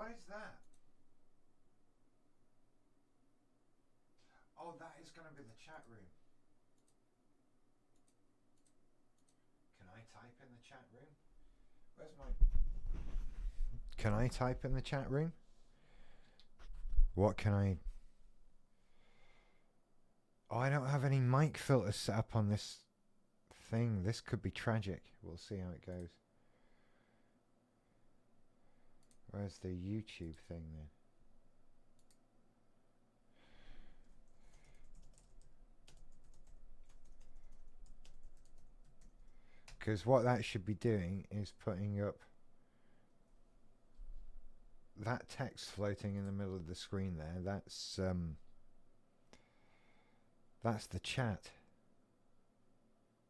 What is that? Oh, that is going to be the chat room. Can I type in the chat room? Where's my... Can I type in the chat room? What can I... Oh, I don't have any mic filters set up on this thing. This could be tragic. We'll see how it goes. Where's the YouTube thing then? Because what that should be doing is putting up that text floating in the middle of the screen there. That's the chat.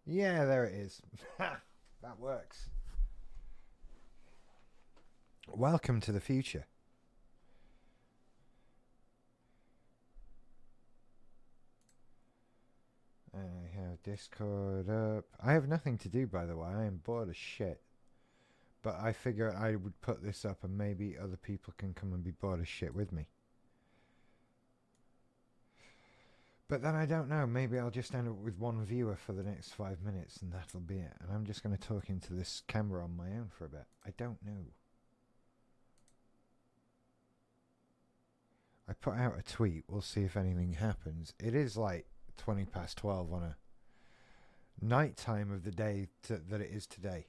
Yeah, there it is. That works. Welcome to the future. And I have Discord up. I have nothing to do, by the way. I am bored as shit. But I figure I would put this up and maybe other people can come and be bored as shit with me. But then I don't know. Maybe I'll just end up with one viewer for the next 5 minutes and that'll be it. And I'm just going to talk into this camera on my own for a bit. I don't know. I put out a tweet. We'll see if anything happens. It is like 20 past 12 on a night time of the day that it is today.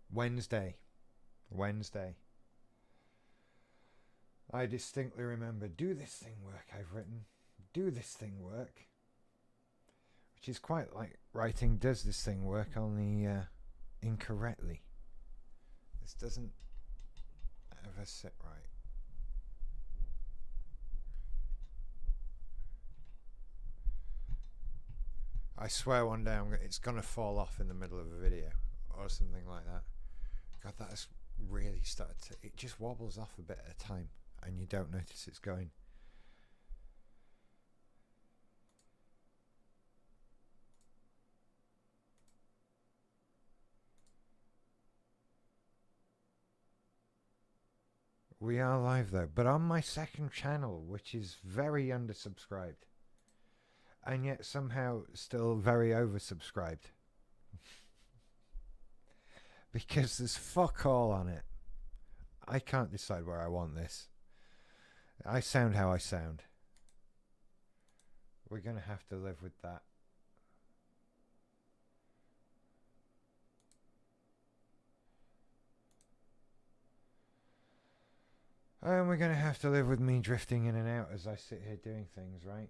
Wednesday. I distinctly remember, do this thing work I've written. Do this thing work. Which is quite like writing does this thing work, only incorrectly. This doesn't ever sit right. I swear one day it's going to fall off in the middle of a video or something like that. God, that has really started to... It just wobbles off a bit at a time and you don't notice it's going. We are live though, but on my second channel, which is very undersubscribed. And yet somehow still very oversubscribed. Because there's fuck all on it. I can't decide where I want this. I sound how I sound. We're going to have to live with that. And we're going to have to live with me drifting in and out as I sit here doing things, right?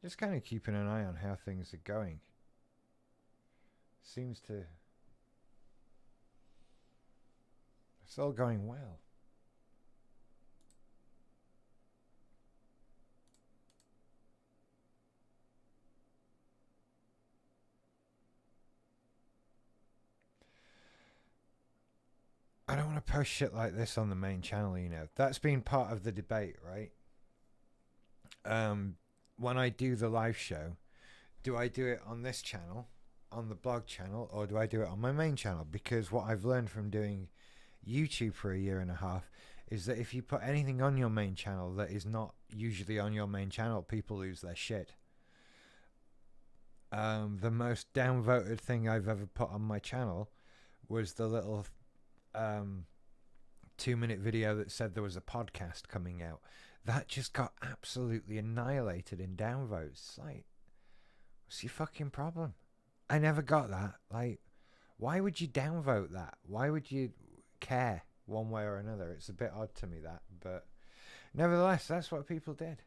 Just kind of keeping an eye on how things are going. Seems to... It's all going well. I don't want to post shit like this on the main channel, you know. That's been part of the debate, right? When I do the live show, do I do it on this channel, on the blog channel, or do I do it on my main channel? Because what I've learned from doing YouTube for a year and a half is that if you put anything on your main channel that is not usually on your main channel, people lose their shit. The most downvoted thing I've ever put on my channel was the little 2-minute video that said there was a podcast coming out. That just got absolutely annihilated in downvotes. Like, what's your fucking problem? I never got that. Like, why would you downvote that? Why would you care one way or another? It's a bit odd to me, that, but nevertheless, that's what people did.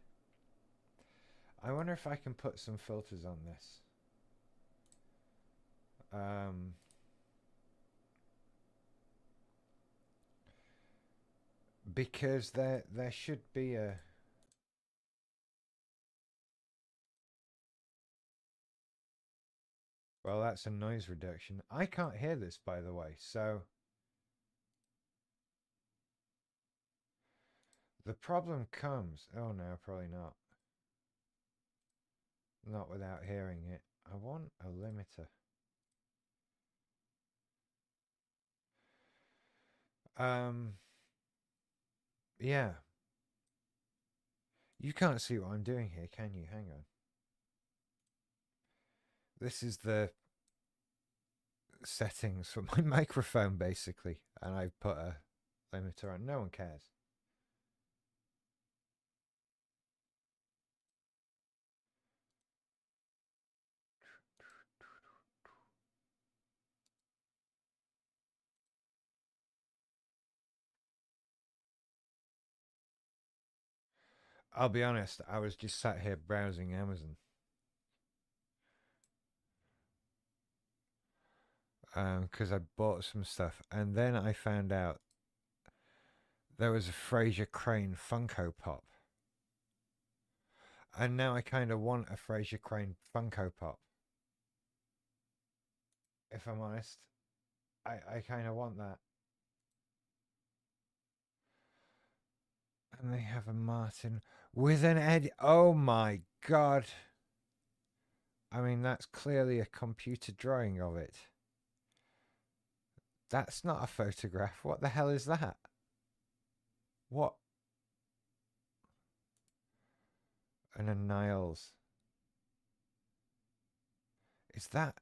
I wonder if I can put some filters on this. Because there should be a... Well, that's a noise reduction. I can't hear this, by the way, so... The problem comes... Oh, no, probably not. Not without hearing it. I want a limiter. Um, yeah. You can't see what I'm doing here, can you? Hang on. This is the settings for my microphone, basically, and I've put a limiter on. No one cares. I'll be honest, I was just sat here browsing Amazon. Because I bought some stuff, and then I found out there was a Fraser Crane Funko Pop, and now I kind of want a Fraser Crane Funko Pop. If I'm honest, I kind of want that. And they have a Martin with an Eddie. Oh my god! I mean, that's clearly a computer drawing of it. That's not a photograph. What the hell is that? What? And a Niles. Is that?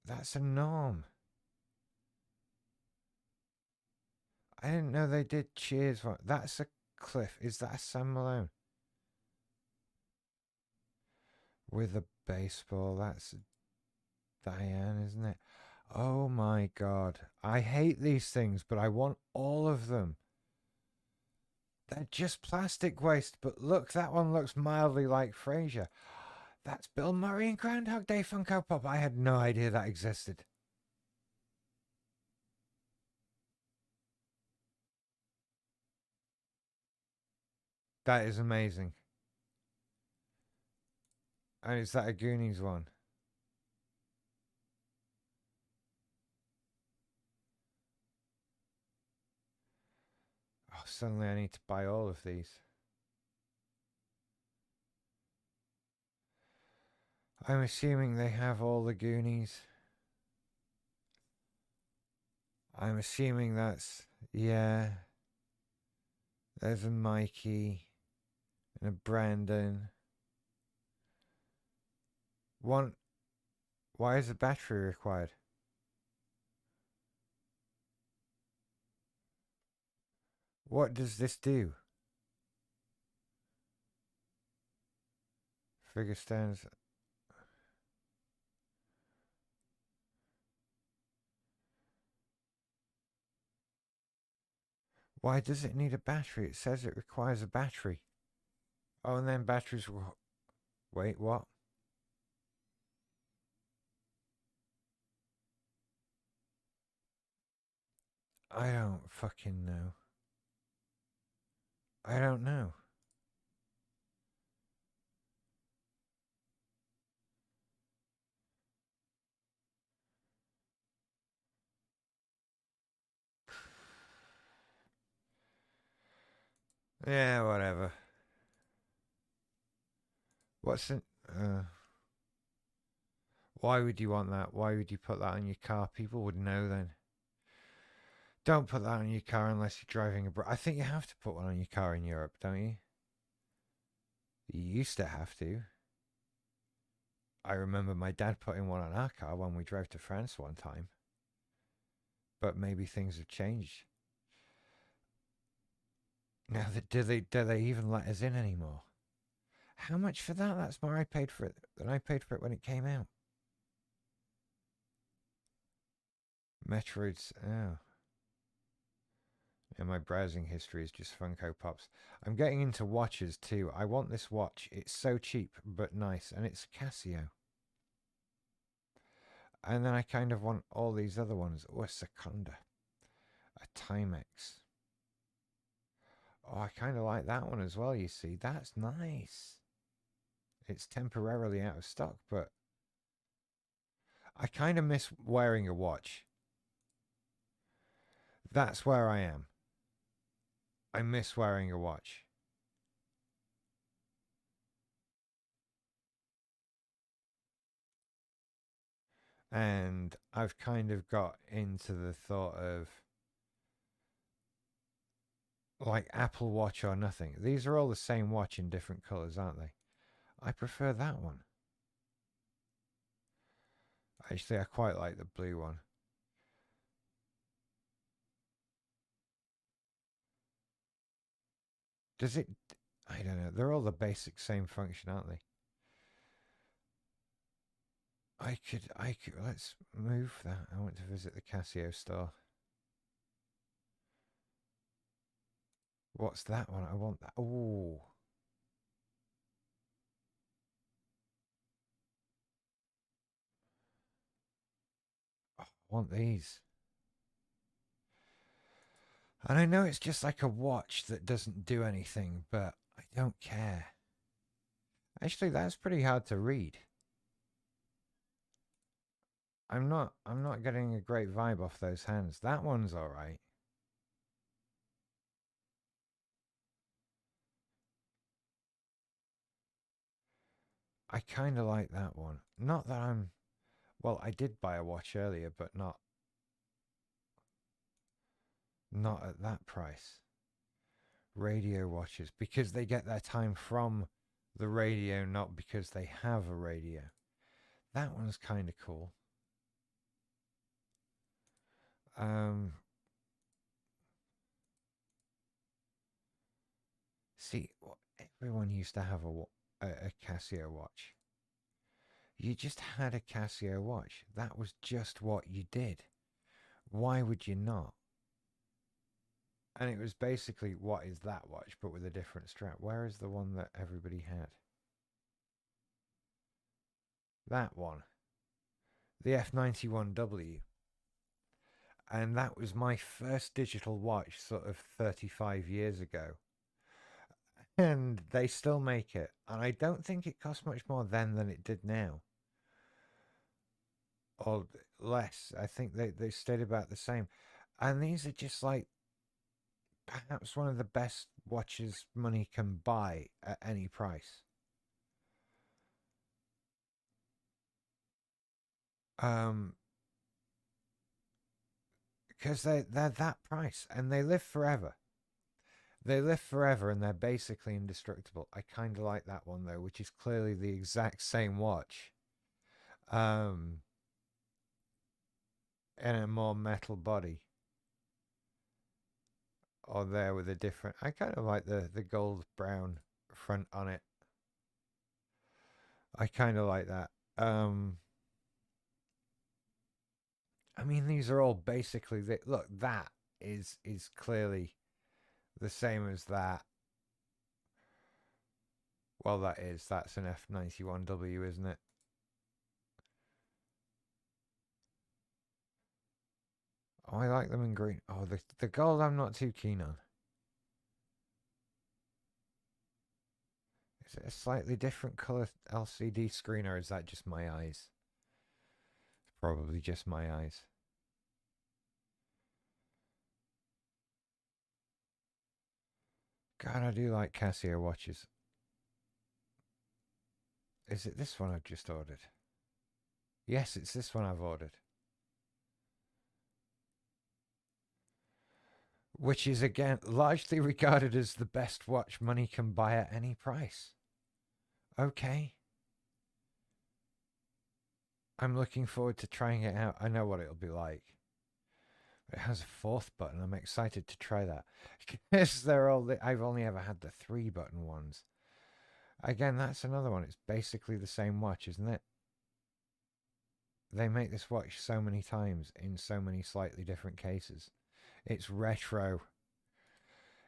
That's a Norm. I didn't know they did Cheers. That's a Cliff. Is that a Sam Malone? With a baseball. That's Diane, isn't it? Oh my god. I hate these things, but I want all of them. They're just plastic waste, but look, that one looks mildly like Frasier. That's Bill Murray and Groundhog Day Funko Pop. I had no idea that existed. That is amazing. And is that a Goonies one? Oh, suddenly I need to buy all of these. I'm assuming they have all the Goonies. I'm assuming that's... Yeah. There's a Mikey and a Brandon. One... Why is a battery required? What does this do? Figure stands... Why does it need a battery? It says it requires a battery. Oh, and then batteries will... Wait, what? I don't fucking know. I don't know. Yeah, whatever. What's in... why would you want that? Why would you put that on your car? People would know then. Don't put that on your car unless you're driving abroad. I think you have to put one on your car in Europe, don't you? You used to have to. I remember my dad putting one on our car when we drove to France one time. But maybe things have changed. Now, do they even let us in anymore? How much for that? That's more I paid for it than I paid for it when it came out. Metroids. Oh. And my browsing history is just Funko Pops. I'm getting into watches too. I want this watch. It's so cheap but nice, and it's Casio. And then I kind of want all these other ones. Oh, a Seconda. A Timex. Oh, I kind of like that one as well, you see. That's nice. It's temporarily out of stock, but I kind of miss wearing a watch. That's where I am. I miss wearing a watch. And I've kind of got into the thought of Like Apple Watch or nothing. These are all the same watch in different colours, aren't they? I prefer that one. Actually, I quite like the blue one. Does it? I don't know. They're all the basic same function, aren't they? Let's move that. I want to visit the Casio store. What's that one? I want that. Oh, I want these. And I know it's just like a watch that doesn't do anything, but I don't care. Actually, that's pretty hard to read. I'm not getting a great vibe off those hands. That one's all right. I kind of like that one. Not that I'm well, I did buy a watch earlier, but not at that price. Radio watches because they get their time from the radio, not because they have a radio. That one's kind of cool. Um, See, everyone used to have a Casio watch. You just had a Casio watch. That was just what you did. Why would you not? And it was basically what is that watch, but with a different strap. Where is the one that everybody had? That one, the F91W. And that was my first digital watch, sort of 35 years ago. And they still make it. And I don't think it cost much more then than it did now. Or less. I think they stayed about the same. And these are just like perhaps one of the best watches money can buy at any price. Um, because they're that price and they live forever. They live forever and they're basically indestructible. I kind of like that one though, which is clearly the exact same watch. Um, in a more metal body. Or there with a different. I kind of like the gold brown front on it. I kind of like that. I mean, these are all basically look. That is clearly the same as that. Well, that's an F91W, isn't it? Oh, I like them in green. Oh, the gold I'm not too keen on. Is it a slightly different color LCD screen, or is that just my eyes? It's probably just my eyes. God, I do like Casio watches. Is it this one I've just ordered? Yes, it's this one I've ordered. Which is again largely regarded as the best watch money can buy at any price. Okay. I'm looking forward to trying it out. I know what it'll be like. It has a fourth button. I'm excited to try that. Because I've only ever had the 3-button ones. Again, that's another one. It's basically the same watch, isn't it? They make this watch so many times in so many slightly different cases. It's retro.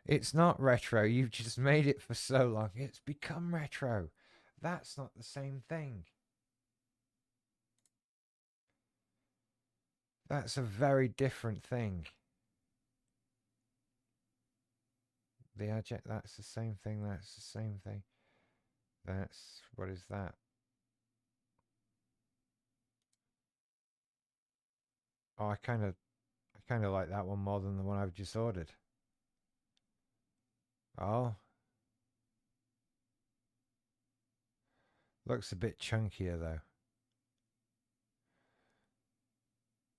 It's not retro. You've just made it for so long. It's become retro. That's not the same thing. That's a very different thing. The adject, that's the same thing. That's the same thing. What is that? Oh, I kind of like that one more than the one I've just ordered. Oh, looks a bit chunkier though.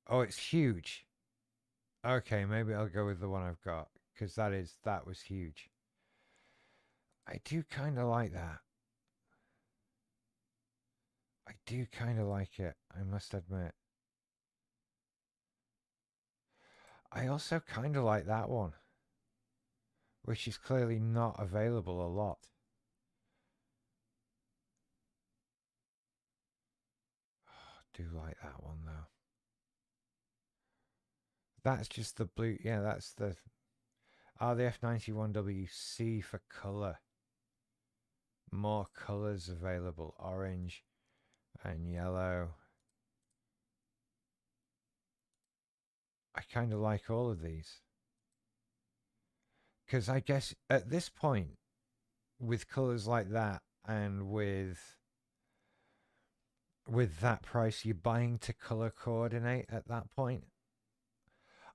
Oh, it's huge. Okay, maybe I'll go with the one I've got. because that was huge. I do kind of like that. I do kind of like it, I must admit. I also kind of like that one, which is clearly not available a lot. Oh, I do like that one though. That's just the blue. Yeah, that's the RDF91WC for color. More colors available: orange and yellow. I kind of like all of these because I guess at this point, with colors like that and with that price, you're buying to color coordinate at that point.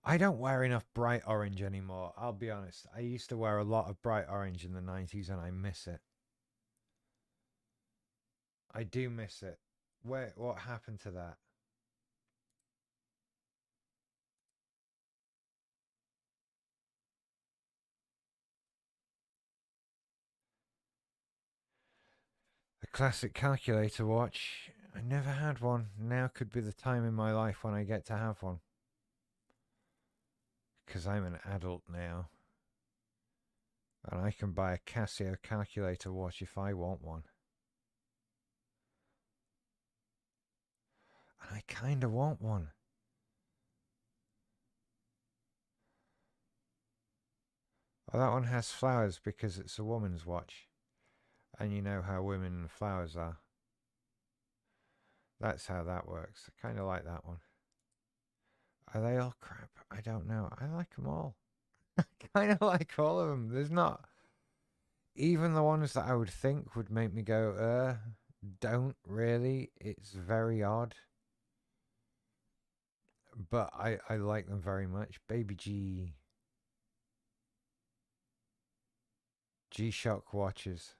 I don't wear enough bright orange anymore. I'll be honest. I used to wear a lot of bright orange in the 90s and I miss it. I do miss it. What happened to that? A classic calculator watch. I never had one. Now could be the time in my life when I get to have one. Because I'm an adult now. And I can buy a Casio calculator watch if I want one. And I kind of want one. Oh, that one has flowers because it's a woman's watch. And you know how women and flowers are. That's how that works. I kind of like that one. Are they all crap? I don't know. I like them all. I kind of like all of them. There's not even the ones that I would think would make me go, don't really. It's very odd. But I like them very much. Baby G. G-Shock watches.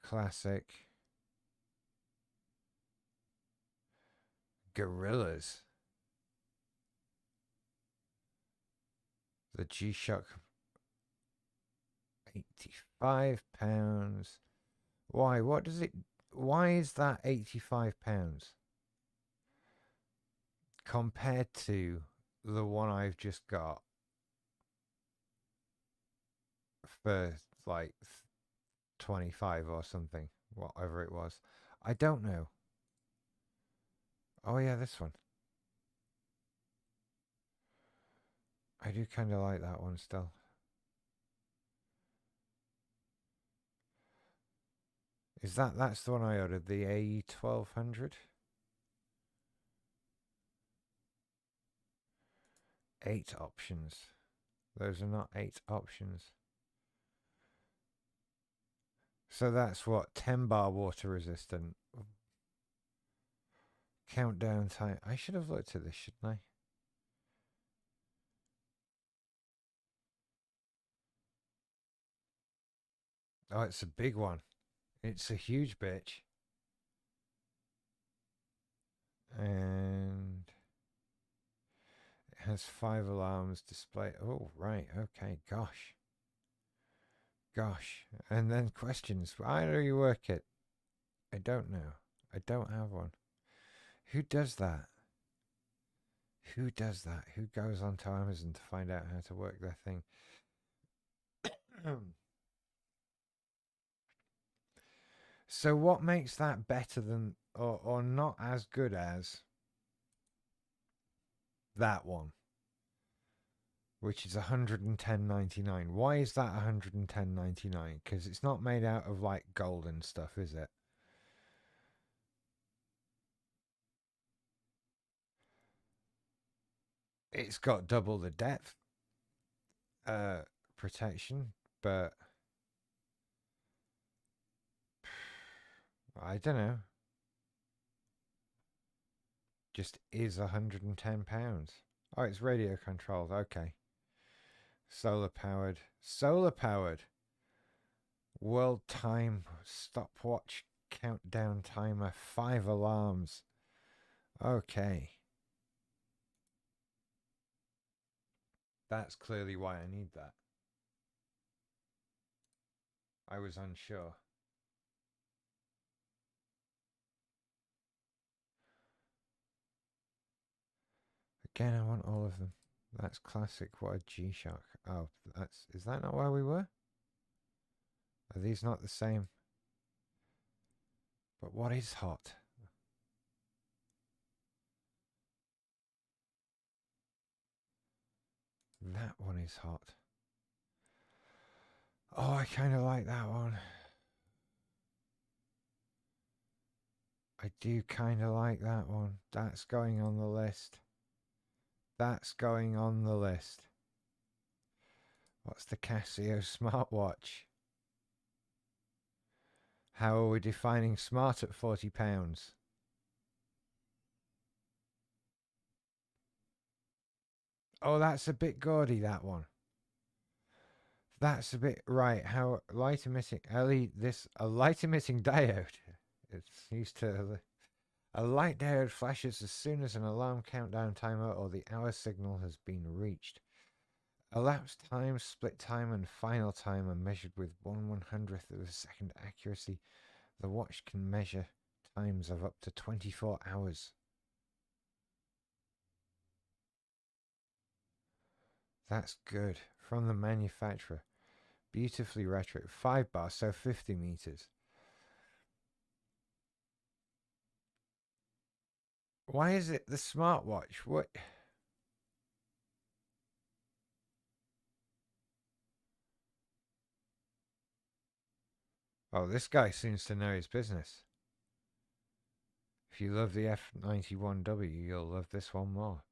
Classic. Gorillas. The G-Shock. £85. Why? What does it... Why is that £85? Compared to the one I've just got for like 25 or something, whatever it was. I don't know. Oh yeah, this one. I do kind of like that one still. That's the one I ordered, the AE 1200? 8 options. Those are not 8 options. So that's what, 10 bar water resistant. Countdown time. I should have looked at this, shouldn't I? Oh, it's a big one. It's a huge bitch. And it has 5 alarms display. Oh, right. Okay. Gosh. Gosh. And then questions. Why do you work it? I don't know. I don't have one. Who does that? Who does that? Who goes onto Amazon to find out how to work their thing? So what makes that better than or not as good as that one, which is 110.99? Why is that 110.99? Because it's not made out of like gold and stuff, is it? It's got double the depth uh protection, but I don't know. Just is £110. Oh, it's radio controlled. Okay. Solar powered. Solar powered. World time stopwatch countdown timer. 5 alarms. Okay. That's clearly why I need that. I was unsure. Again, I want all of them. That's classic. What a G-Shock. Oh, is that not where we were? Are these not the same? But what is hot? That one is hot. Oh, I kind of like that one. I do kind of like that one. That's going on the list. That's going on the list. What's the Casio smartwatch? How are we defining smart at £40? Oh, that's a bit gaudy, that one. That's a bit right. How light emitting a light emitting diode. It's used to a light diode flashes as soon as an alarm countdown timer or the hour signal has been reached. Elapsed time, split time, and final time are measured with 1/100th of a second accuracy. The watch can measure times of up to 24 hours. That's good. From the manufacturer. Beautifully retro. 5 bars, so 50 meters. Why is it the smartwatch? What? Oh, this guy seems to know his business. If you love the F91W, you'll love this one more.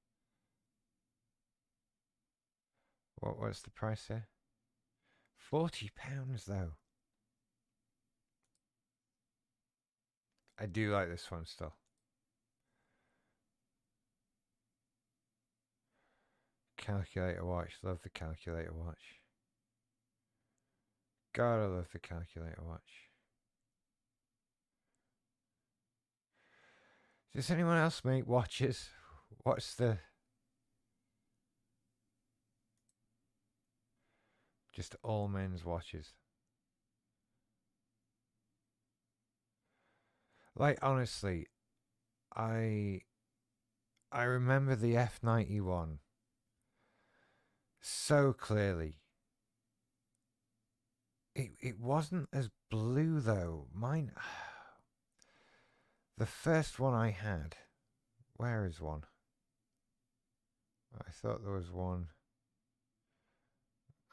What's the price here? £40 though. I do like this one still. Calculator watch. Love the calculator watch. Gotta love the calculator watch. Does anyone else make watches? What's the... Just all men's watches. Like, honestly, I remember the F91 so clearly. It wasn't as blue though. Mine, the first one I had. Where is one? I thought there was one.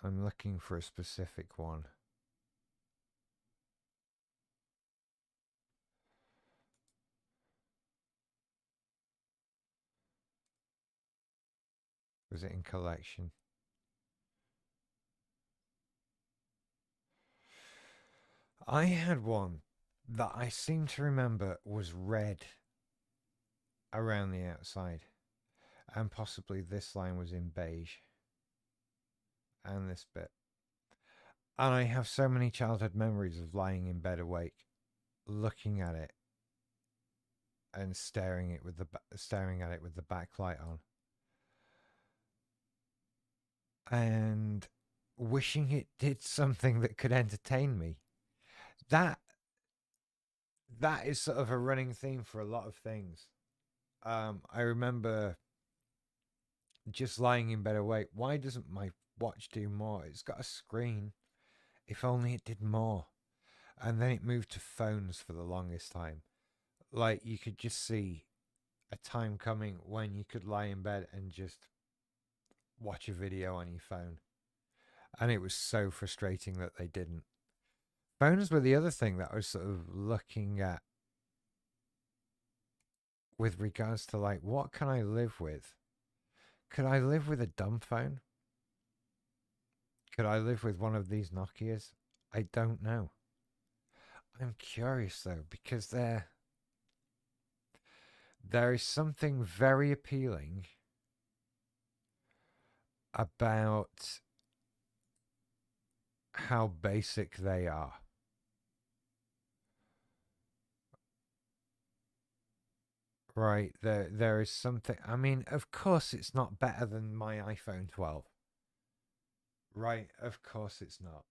I'm looking for a specific one. Was it in collection? I had one that I seem to remember was red around the outside. And possibly this line was in beige. And this bit. And I have so many childhood memories of lying in bed awake, looking at it and staring at it with the backlight on. And wishing it did something that could entertain me. That is sort of a running theme for a lot of things. I remember just lying in bed awake. Why doesn't my watch do more? It's got a screen. If only it did more. And then it moved to phones for the longest time. Like, you could just see a time coming when you could lie in bed and just watch a video on your phone. And it was so frustrating that they didn't. Phones were the other thing that I was sort of looking at with regards to, like, what can I live with? Could I live with a dumb phone? Could I live with one of these Nokias? I don't know. I'm curious though, because there is something very appealing about how basic they are. Right, there is something. I mean, of course, it's not better than my iPhone 12. Right, of course it's not.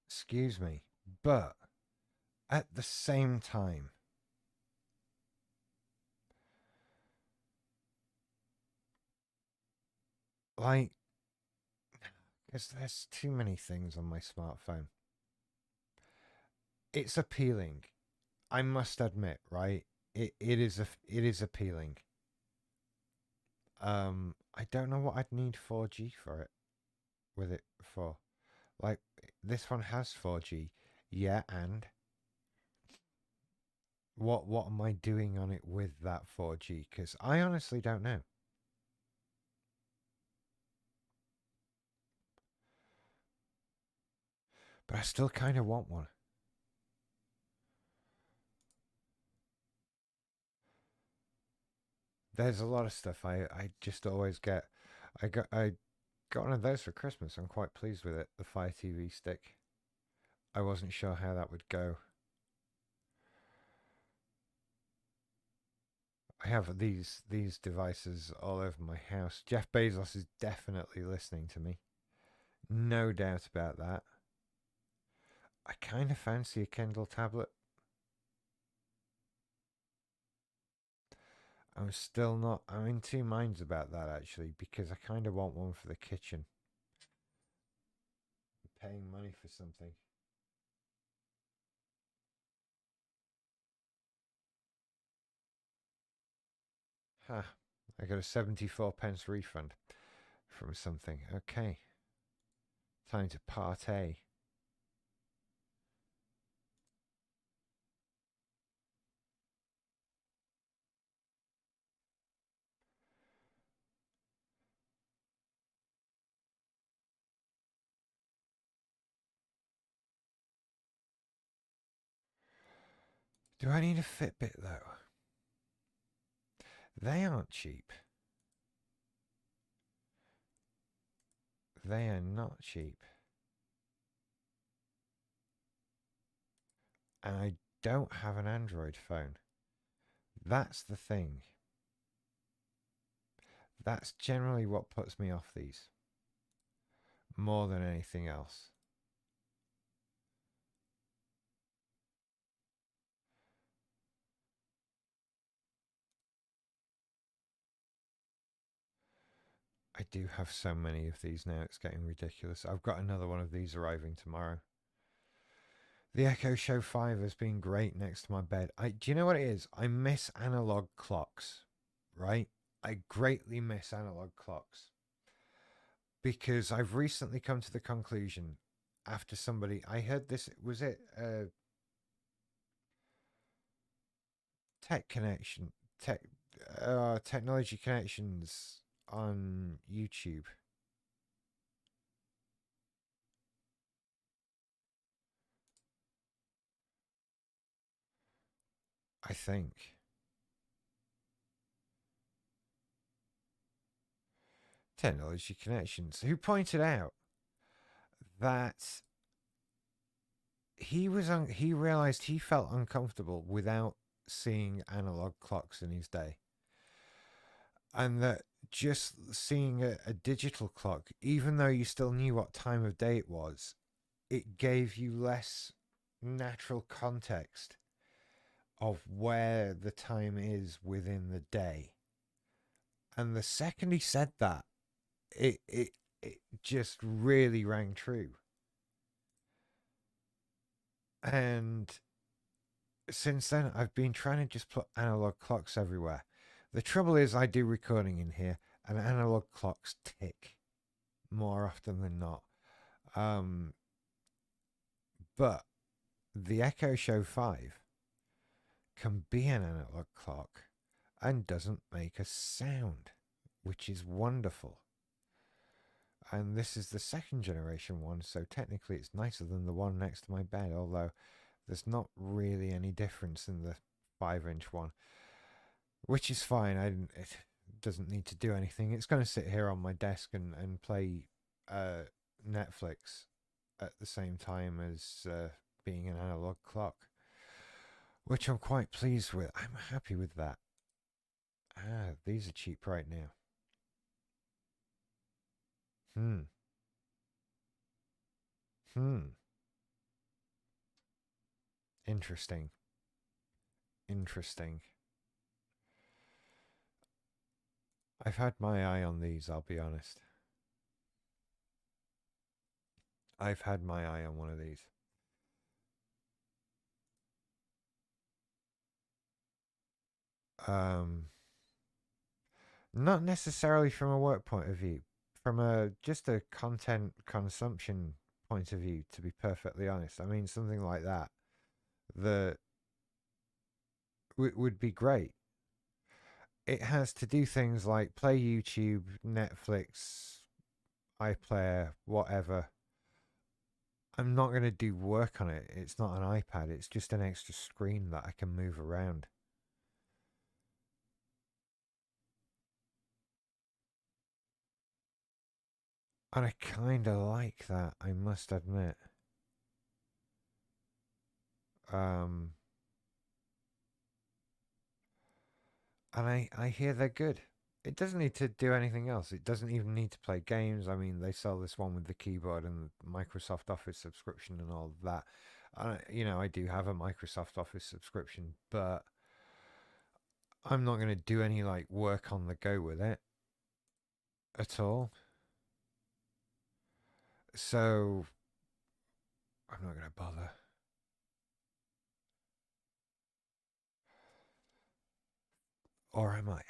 Excuse me. But at the same time, like, because there's too many things on my smartphone. It's appealing. I must admit, right? It is appealing. I don't know what I'd need 4G for it with it for. Like this one has 4G. Yeah, and what am I doing on it with that 4G? Cuz I honestly don't know. But I still kind of want one. There's a lot of stuff I just always get. I got one of those for Christmas. I'm quite pleased with it. The Fire TV stick. I wasn't sure how that would go. I have these devices all over my house. Jeff Bezos is definitely listening to me. No doubt about that. I kind of fancy a Kindle tablet. I'm still not. I'm in two minds about that actually because I kind of want one for the kitchen. I'm paying money for something. Ha! I got a 74 pence refund from something. Okay, time to partay. Do I need a Fitbit though? They aren't cheap. They are not cheap. And I don't have an Android phone. That's the thing. That's generally what puts me off these more than anything else. I do have so many of these now, it's getting ridiculous. I've got another one of these arriving tomorrow. The Echo Show 5 has been great next to my bed. Do you know what it is? I miss analog clocks, right? I greatly miss analog clocks because I've recently come to the conclusion after somebody I heard this was it tech connection tech technology connections on YouTube. I think technology connections who pointed out that he realized he felt uncomfortable without seeing analog clocks in his day, and that just seeing a digital clock, even though you still knew what time of day it was, it gave you less natural context of where the time is within the day. And the second he said that, it just really rang true. And since then, I've been trying to just put analog clocks everywhere. The trouble is, I do recording in here, and analog clocks tick more often than not. Um, but the Echo Show 5 can be an analog clock and doesn't make a sound, which is wonderful. And this is the second generation one, so technically it's nicer than the one next to my bed, although there's not really any difference in the 5-inch one, which is fine. It doesn't need to do anything. It's going to sit here on my desk and play Netflix at the same time as being an analog clock, which I'm quite pleased with. I'm happy with that. Ah, these are cheap right now. Hmm. Hmm. Interesting. Interesting. I've had my eye on these, I'll be honest. I've had my eye on one of these. Um, Not necessarily from a work point of view, from a just a content consumption point of view, to be perfectly honest. I mean, something like that that would be great. It has to do things like play YouTube, Netflix, iPlayer, whatever. I'm not going to do work on it. It's not an iPad. It's just an extra screen that I can move around. And I kind of like that, I must admit. Um, and I hear they're good. It doesn't need to do anything else. It doesn't even need to play games. I mean, they sell this one with the keyboard and the Microsoft Office subscription and all of that. I do have a Microsoft Office subscription, but I'm not going to do any like work on the go with it at all. So I'm not going to bother. Or am I?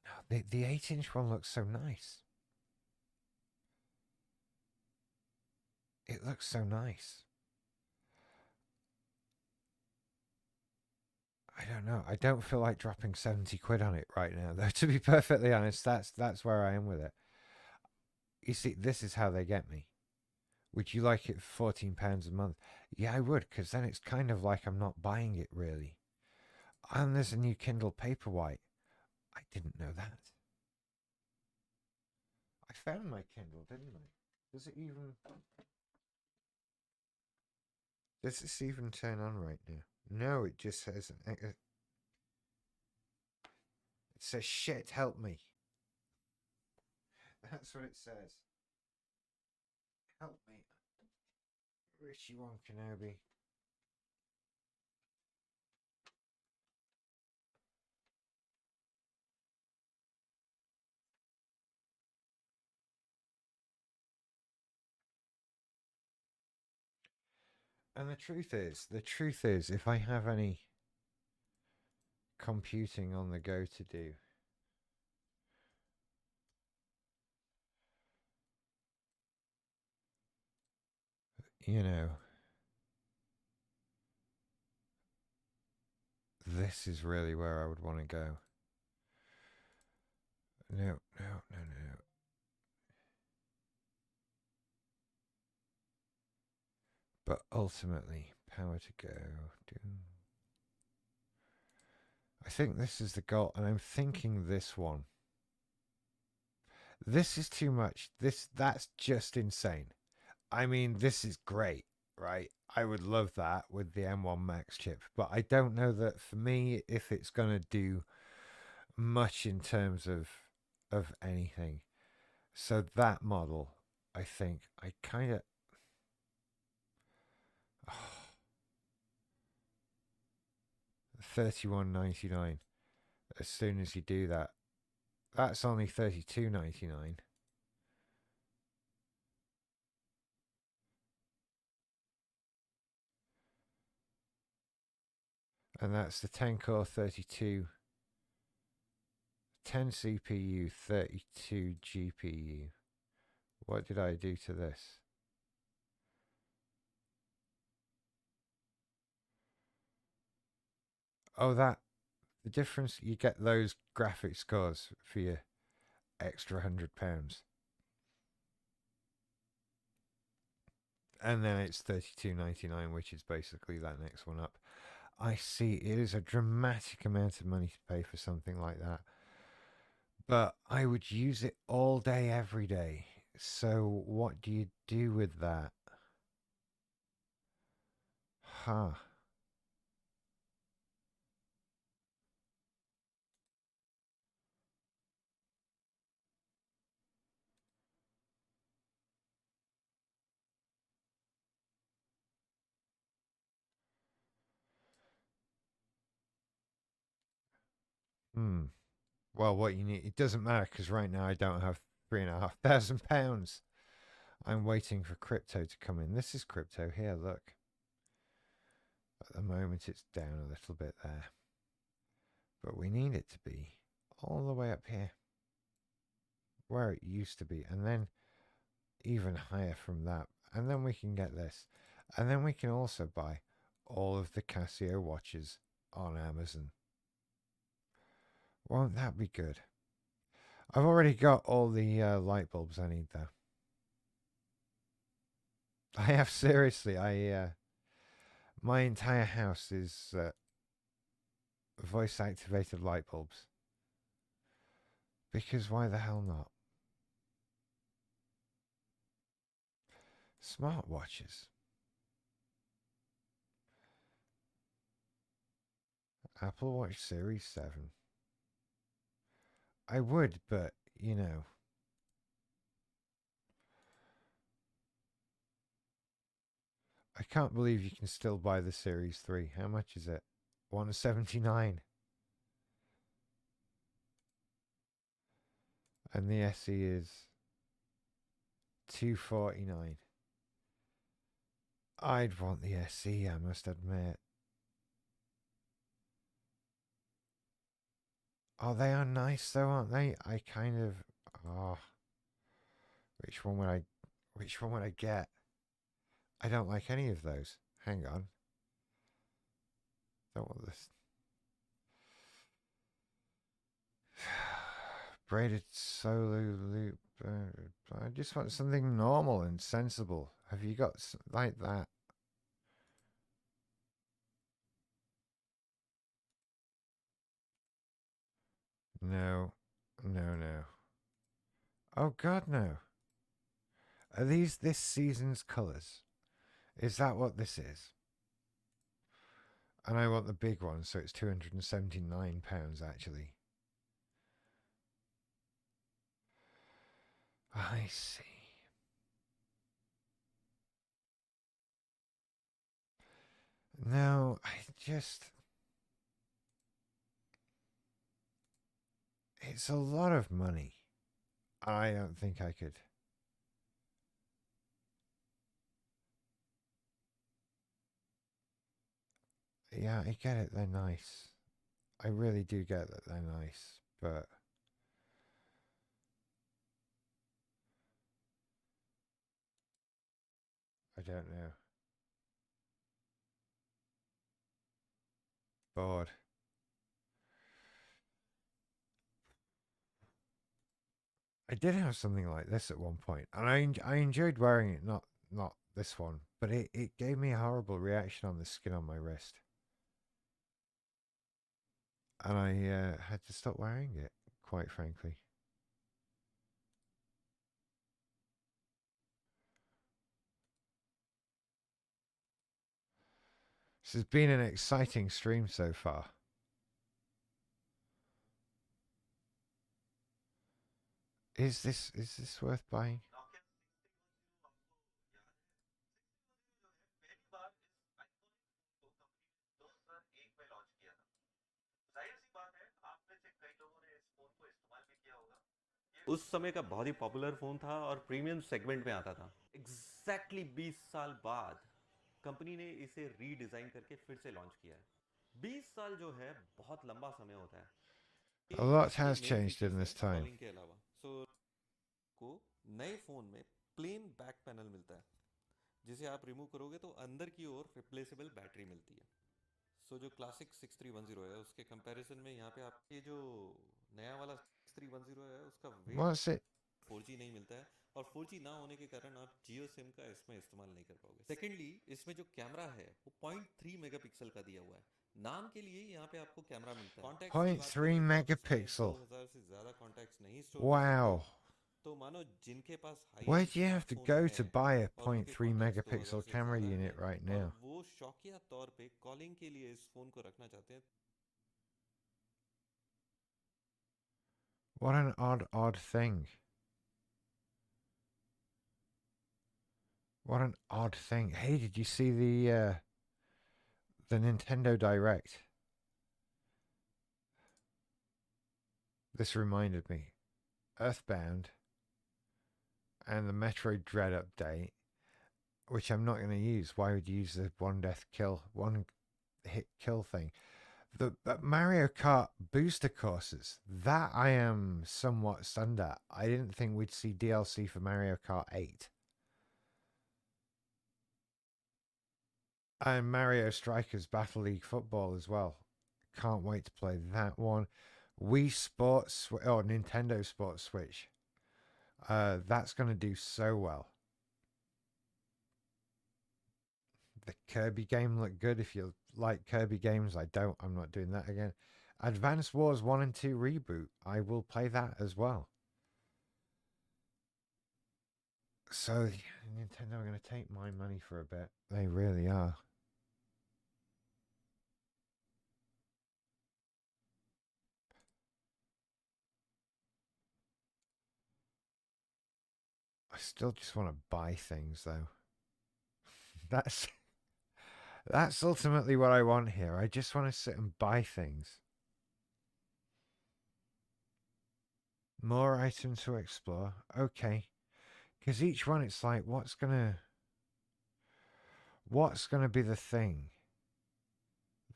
No, the 8-inch one looks so nice. It looks so nice. I don't know. I don't feel like dropping 70 quid on it right now, though, to be perfectly honest. That's where I am with it. You see, this is how they get me. Would you like it for £14 a month? Yeah, I would, because then it's kind of like I'm not buying it really. And there's a new Kindle Paperwhite. I didn't know that. I found my Kindle, didn't I? Does it even. Does this even turn on right now? No, it just says. It says, shit, help me. That's what it says. Help me. Richie One Kenobi. And the truth is, if I have any computing on the go to do, you know, this is really where I would want to go. No, no, no, no. But ultimately, power to go. I think this is the goal, and I'm thinking this one. This is too much. That's just insane. I mean, this is great, right? I would love that with the M1 Max chip, but I don't know that for me if it's gonna do much in terms of anything. So that model, I think, I kind of. Oh, 31.99. As soon as you do that, that's only 32.99. And that's the 10 core 32, 10 CPU, 32 GPU. What did I do to this? Oh, the difference, you get those graphics scores for your extra £100. And then it's 32.99, which is basically that next one up. I see it is a dramatic amount of money to pay for something like that. But I would use it all day, every day. So what do you do with that? Huh. Hmm. Well, what you need, it doesn't matter because right now I don't have £3,500. I'm waiting for crypto to come in. This is crypto here, look. At the moment it's down a little bit there. But we need it to be all the way up here. Where it used to be. And then even higher from that. And then we can get this. And then we can also buy all of the Casio watches on Amazon. Won't that be good? I've already got all the light bulbs I need though. I have seriously. My entire house is voice activated light bulbs. Because why the hell not? Smartwatches. Apple Watch Series 7. I would, but you know. I can't believe you can still buy the Series 3. How much is it? 179. And the SE is 249. I'd want the SE, I must admit. Oh, they are nice though, aren't they? I kind of which one would I get? I don't like any of those. Hang on. Don't want this. Braided solo loop. I just want something normal and sensible. Have you got like that? No. No, no. Oh god, no. Are these this season's colours? Is that what this is? And I want the big one, so it's £279 actually. I see. No, I just. It's a lot of money. I don't think I could. Yeah, I get it, they're nice. I really do get that they're nice, but. I don't know. Bored. I did have something like this at one point, and I enjoyed wearing it. Not this one, but it gave me a horrible reaction on the skin on my wrist, and I had to stop wearing it. Quite frankly. This has been an exciting stream so far. Is this worth buying? उस समय का बहुत ही popular phone था और premium segment में आता था। Exactly 20 साल बाद कंपनी ने इसे रीडिज़ाइन करके फिर से लॉन्च किया है। 20 साल जो है बहुत लंबा समय होता है। A lot ये has main changed in features this है time. कॉलिंग के अलावा। सो को नए फ़ोन में प्लेन बैक पैनल मिलता है, जिसे आप रिमूव करोगे तो अंदर की ओर रिप्लेसेबल बैटरी मिलती है। सो जो क्लासिक 6310 है उसके कंपैरिजन में यहाँ पे आप ये जो नया वाला 6310 है उसका वेट What's it? 4G नहीं मिलता है, और 4G ना होने के कारण आप जियो सिम का इसमें इस्तेमाल नहीं कर पाओगे। सेकेंडली, इसमें जो कैमरा है वो 0.3 मेगापिक्सल का दिया हुआ है। नाम के लिए यहाँ पे आपको कैमरा मिलता है। कॉन्टैक्ट्स की बात 0.3 करें तो आप इसमें megapixel. 2000 से ज़्यादा कॉन्टैक्ट्स नहीं स्टोर कर सकते। Wow. तो मानो जिनके पास high Where and do you have to smartphone go है to buy a और उनके 0.3 कॉन्टैक्ट्स 2000 megapixel से camera ज़्यादा unit हैं right और now? वो शौकिया तौर पे कॉलिंग के लिए इस फ़ोन को रखना चाहते हैं। What an odd thing. What an odd thing. Hey, did you see the Nintendo Direct? This reminded me. Earthbound and the Metroid Dread update, which I'm not going to use. Why would you use the one hit kill thing? The Mario Kart booster courses, that I am somewhat stunned at. I didn't think we'd see DLC for Mario Kart 8. And Mario Strikers Battle League Football as well. Can't wait to play that one. Wii Sports, or Nintendo Sports Switch. That's going to do so well. The Kirby game looked good. If you like Kirby games, I don't. I'm not doing that again. Advance Wars 1 and 2 reboot. I will play that as well. So, Nintendo are going to take my money for a bit. They really are. I still just want to buy things, though. That's ultimately what I want here. I just want to sit and buy things. More items to explore. Okay. Because each one, it's like, what's gonna be the thing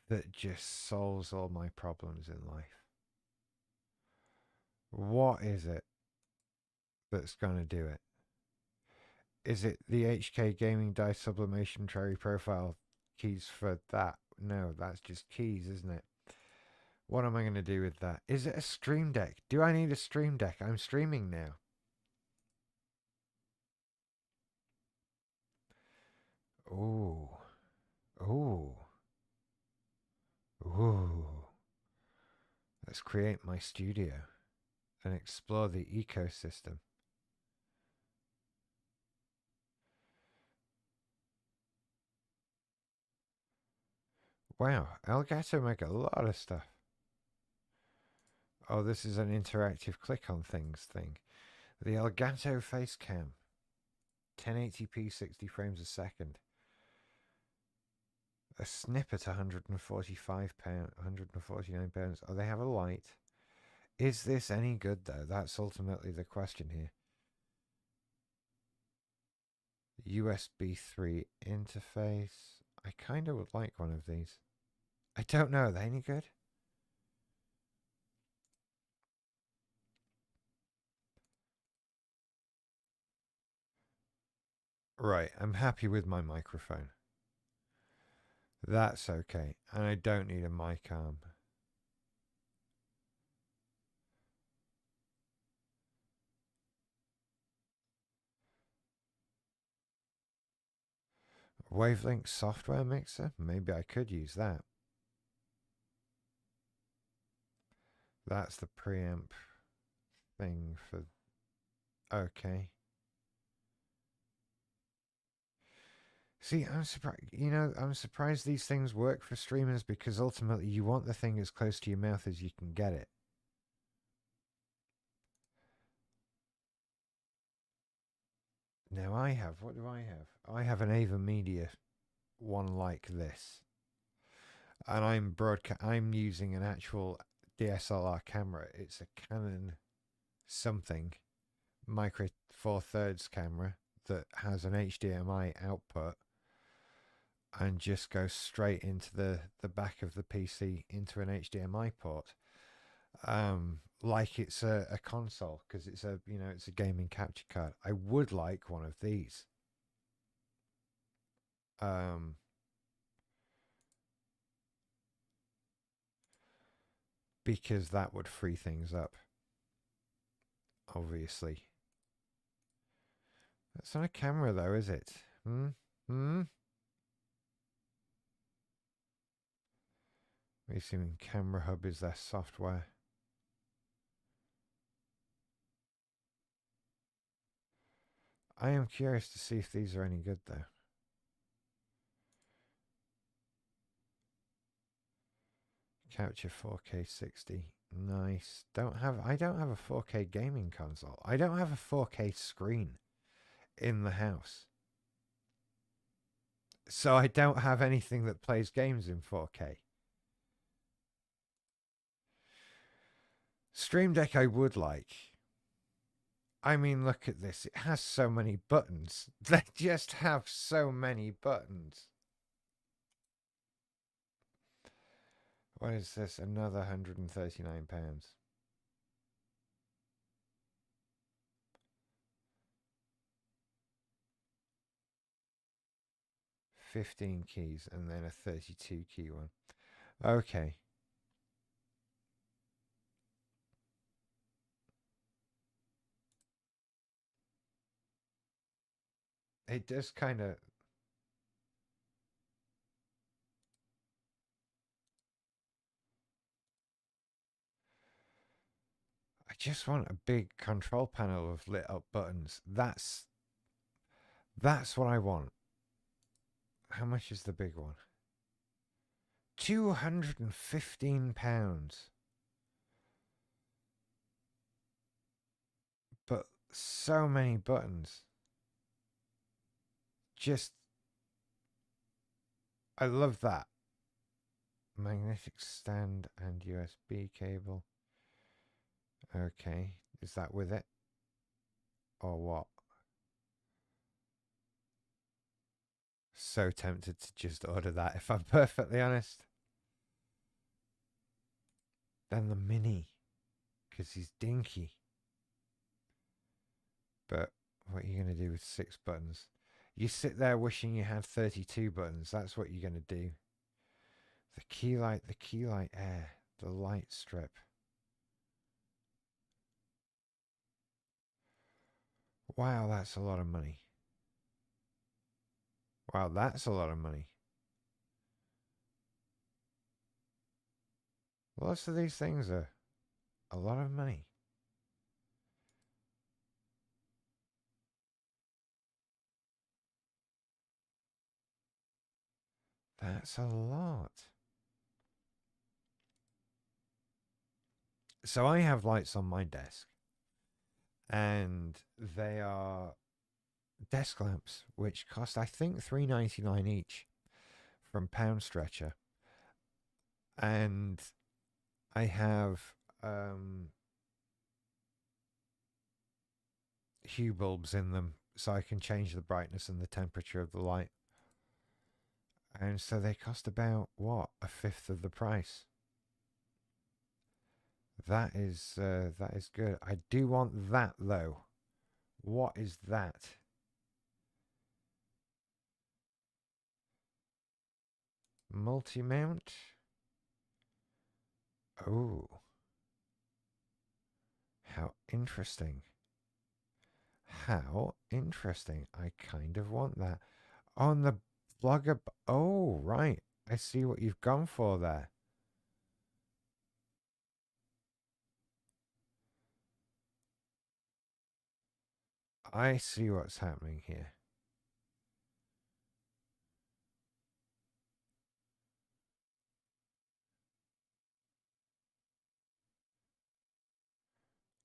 that just solves all my problems in life? What is it that's gonna do it? Is it the HK Gaming Die Sublimation Cherry Profile keys for that? No, that's just keys, isn't it? What am I going to do with that? Is it a Stream Deck? Do I need a Stream Deck? I'm streaming now. Ooh. Ooh. Ooh. Let's create my studio and explore the ecosystem. Wow, Elgato make a lot of stuff. Oh, this is an interactive click on things thing. The Elgato Facecam. 1080p, 60 frames a second. A snip at £145, £149. Oh, they have a light. Is this any good, though? That's ultimately the question here. USB 3 interface. I kind of would like one of these. I don't know. Are they any good? Right. I'm happy with my microphone. That's okay. And I don't need a mic arm. Wavelength software mixer? Maybe I could use that. That's the preamp thing for... Okay. See, I'm surprised. You know, I'm surprised these things work for streamers because ultimately you want the thing as close to your mouth as you can get it. Now I have, what do I have? I have an Ava Media one like this. And I'm using an actual DSLR camera. It's a Canon something micro four thirds camera that has an HDMI output and just goes straight into the back of the PC into an HDMI port. Like it's a console because it's a gaming capture card. I would like one of these. Because that would free things up. Obviously. That's not a camera though, is it? We assuming Camera Hub is their software. I am curious to see if these are any good though. Capture 4K 60. Nice. I don't have a 4K gaming console. I don't have a 4K screen in the house. So I don't have anything that plays games in 4K. Stream Deck I would like. I mean, look at this. It has so many buttons. They just have so many buttons. What is this? Another £139. 15 keys and then a 32 key one. Okay. It does kind of... I just want a big control panel of lit up buttons. That's what I want. How much is the big one? £215. But so many buttons. Just... I love that. Magnetic stand and USB cable. Okay. Is that with it? Or what? So tempted to just order that, if I'm perfectly honest. Then the mini, because he's dinky. But what are you going to do with 6 buttons? You sit there wishing you had 32 buttons. That's what you're going to do. The key light air, the light strip. Wow, that's a lot of money. Wow, that's a lot of money. Lots of these things are a lot of money. That's a lot. So I have lights on my desk, and they are desk lamps, which cost, I think, $3.99 each from Pound Stretcher. And I have hue bulbs in them, so I can change the brightness and the temperature of the light. And so they cost about, what, a fifth of the price. That is good. I do want that, though. What is that? Multi-mount? Oh. How interesting. How interesting. I kind of want that. On the Vlogger... Oh, right. I see what you've gone for there. I see what's happening here.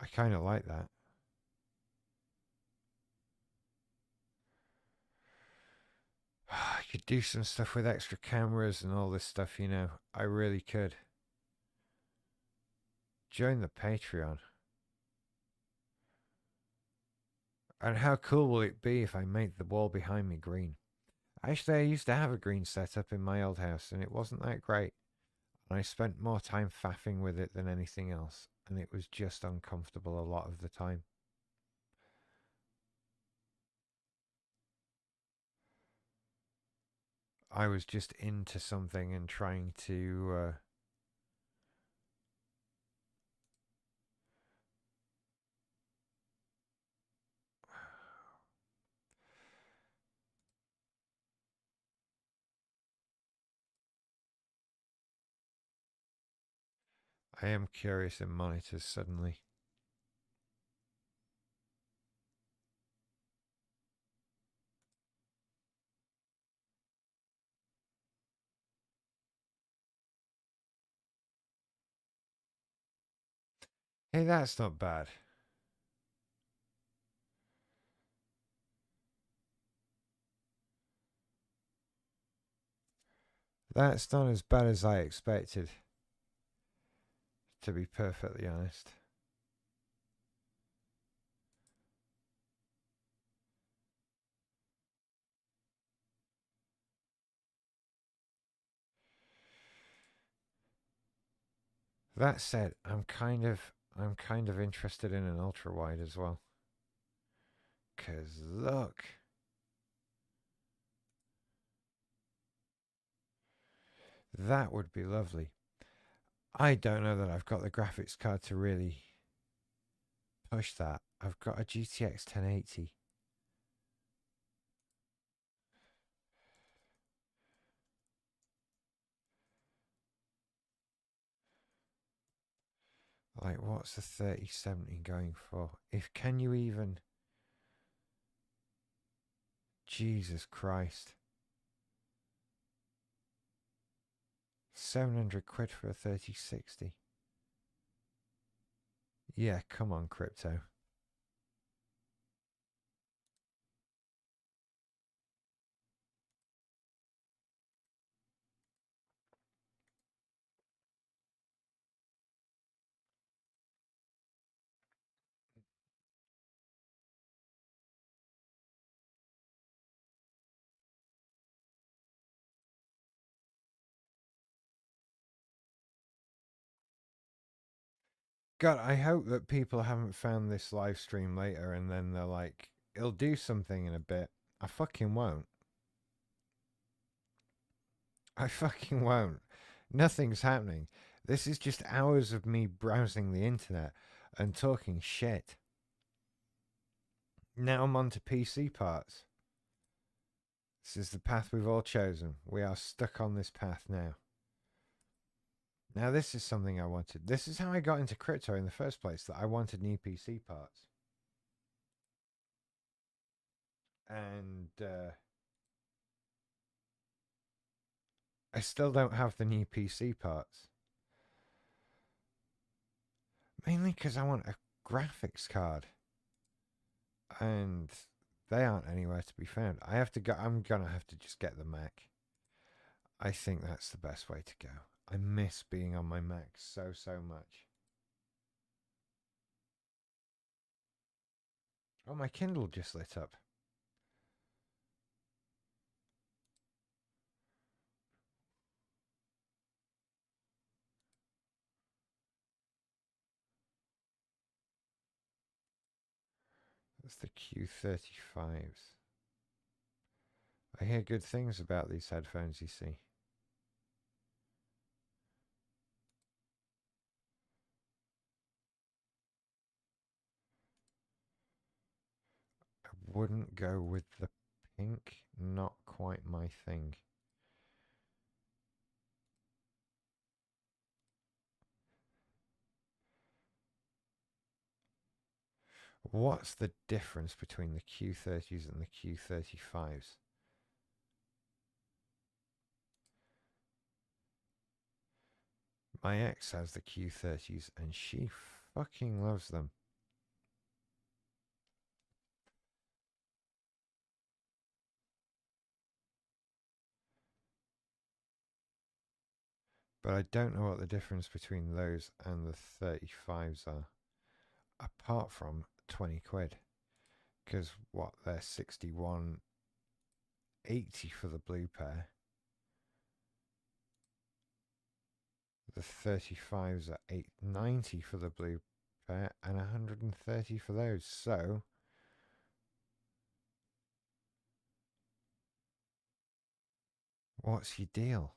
I kind of like that. I could do some stuff with extra cameras and all this stuff, you know. I really could. Join the Patreon. And how cool will it be if I make the wall behind me green? Actually, I used to have a green setup in my old house, and it wasn't that great. And I spent more time faffing with it than anything else, and it was just uncomfortable a lot of the time. I was just into something and trying to... I am curious in monitors suddenly. Hey, that's not bad. That's not as bad as I expected, to be perfectly honest. That said, I'm kind of interested in an ultra wide as well. 'Cause look, that would be lovely. I don't know that I've got the graphics card to really push that. I've got a GTX 1080. Like, what's the 3070 going for? If can you even? Jesus Christ. 700 quid for a 3060. Yeah, come on, crypto. God, I hope that people haven't found this live stream later and then they're like, it'll do something in a bit. I fucking won't. I fucking won't. Nothing's happening. This is just hours of me browsing the internet and talking shit. Now I'm on to PC parts. This is the path we've all chosen. We are stuck on this path now. Now, this is something I wanted. This is how I got into crypto in the first place, that I wanted new PC parts. And I still don't have the new PC parts. Mainly because I want a graphics card. And they aren't anywhere to be found. I'm gonna have to just get the Mac. I think that's the best way to go. I miss being on my Mac so much. Oh, my Kindle just lit up. That's the Q35s. I hear good things about these headphones, you see. I wouldn't go with the pink. Not quite my thing. What's the difference between the Q30s and the Q35s? My ex has the Q30s and she fucking loves them. But I don't know what the difference between those and the 35s are. Apart from 20 quid. Because what, they're 61.80 for the blue pair. The 35s are 8.90 for the blue pair and 130 for those. So what's your deal?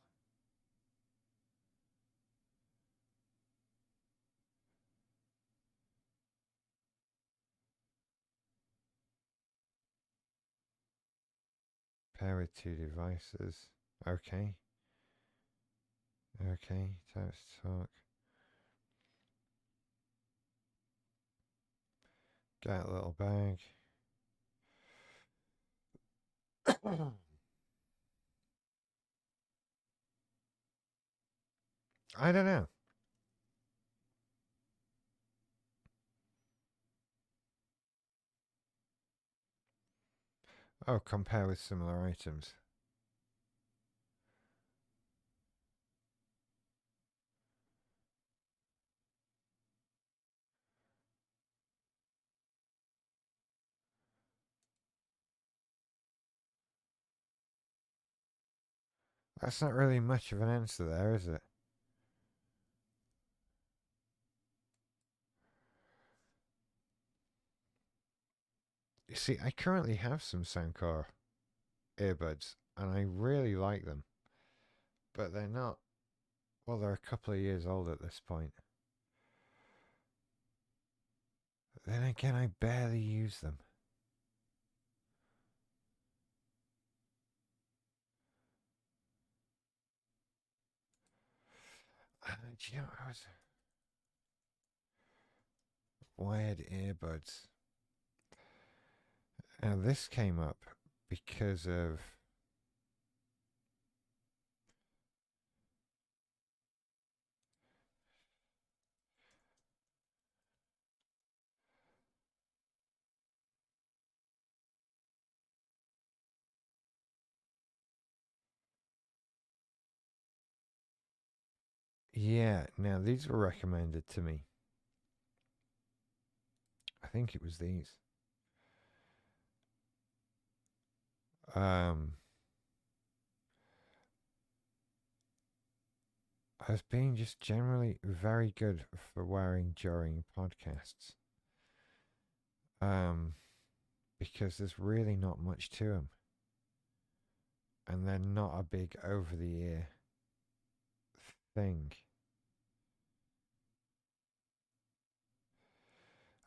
Pair with two devices. Okay. Okay, let's talk. Get a little bag. I don't know. Oh, compare with similar items. That's not really much of an answer there, is it? See, I currently have some Soundcore earbuds, and I really like them, but they're not. Well, they're a couple of years old at this point. Then again, I barely use them. Do you know, I was wired earbuds. Now this came up because of yeah. Now these were recommended to me. I think it was these. As being just generally very good for wearing during podcasts. Because there's really not much to them. And they're not a big over the ear thing.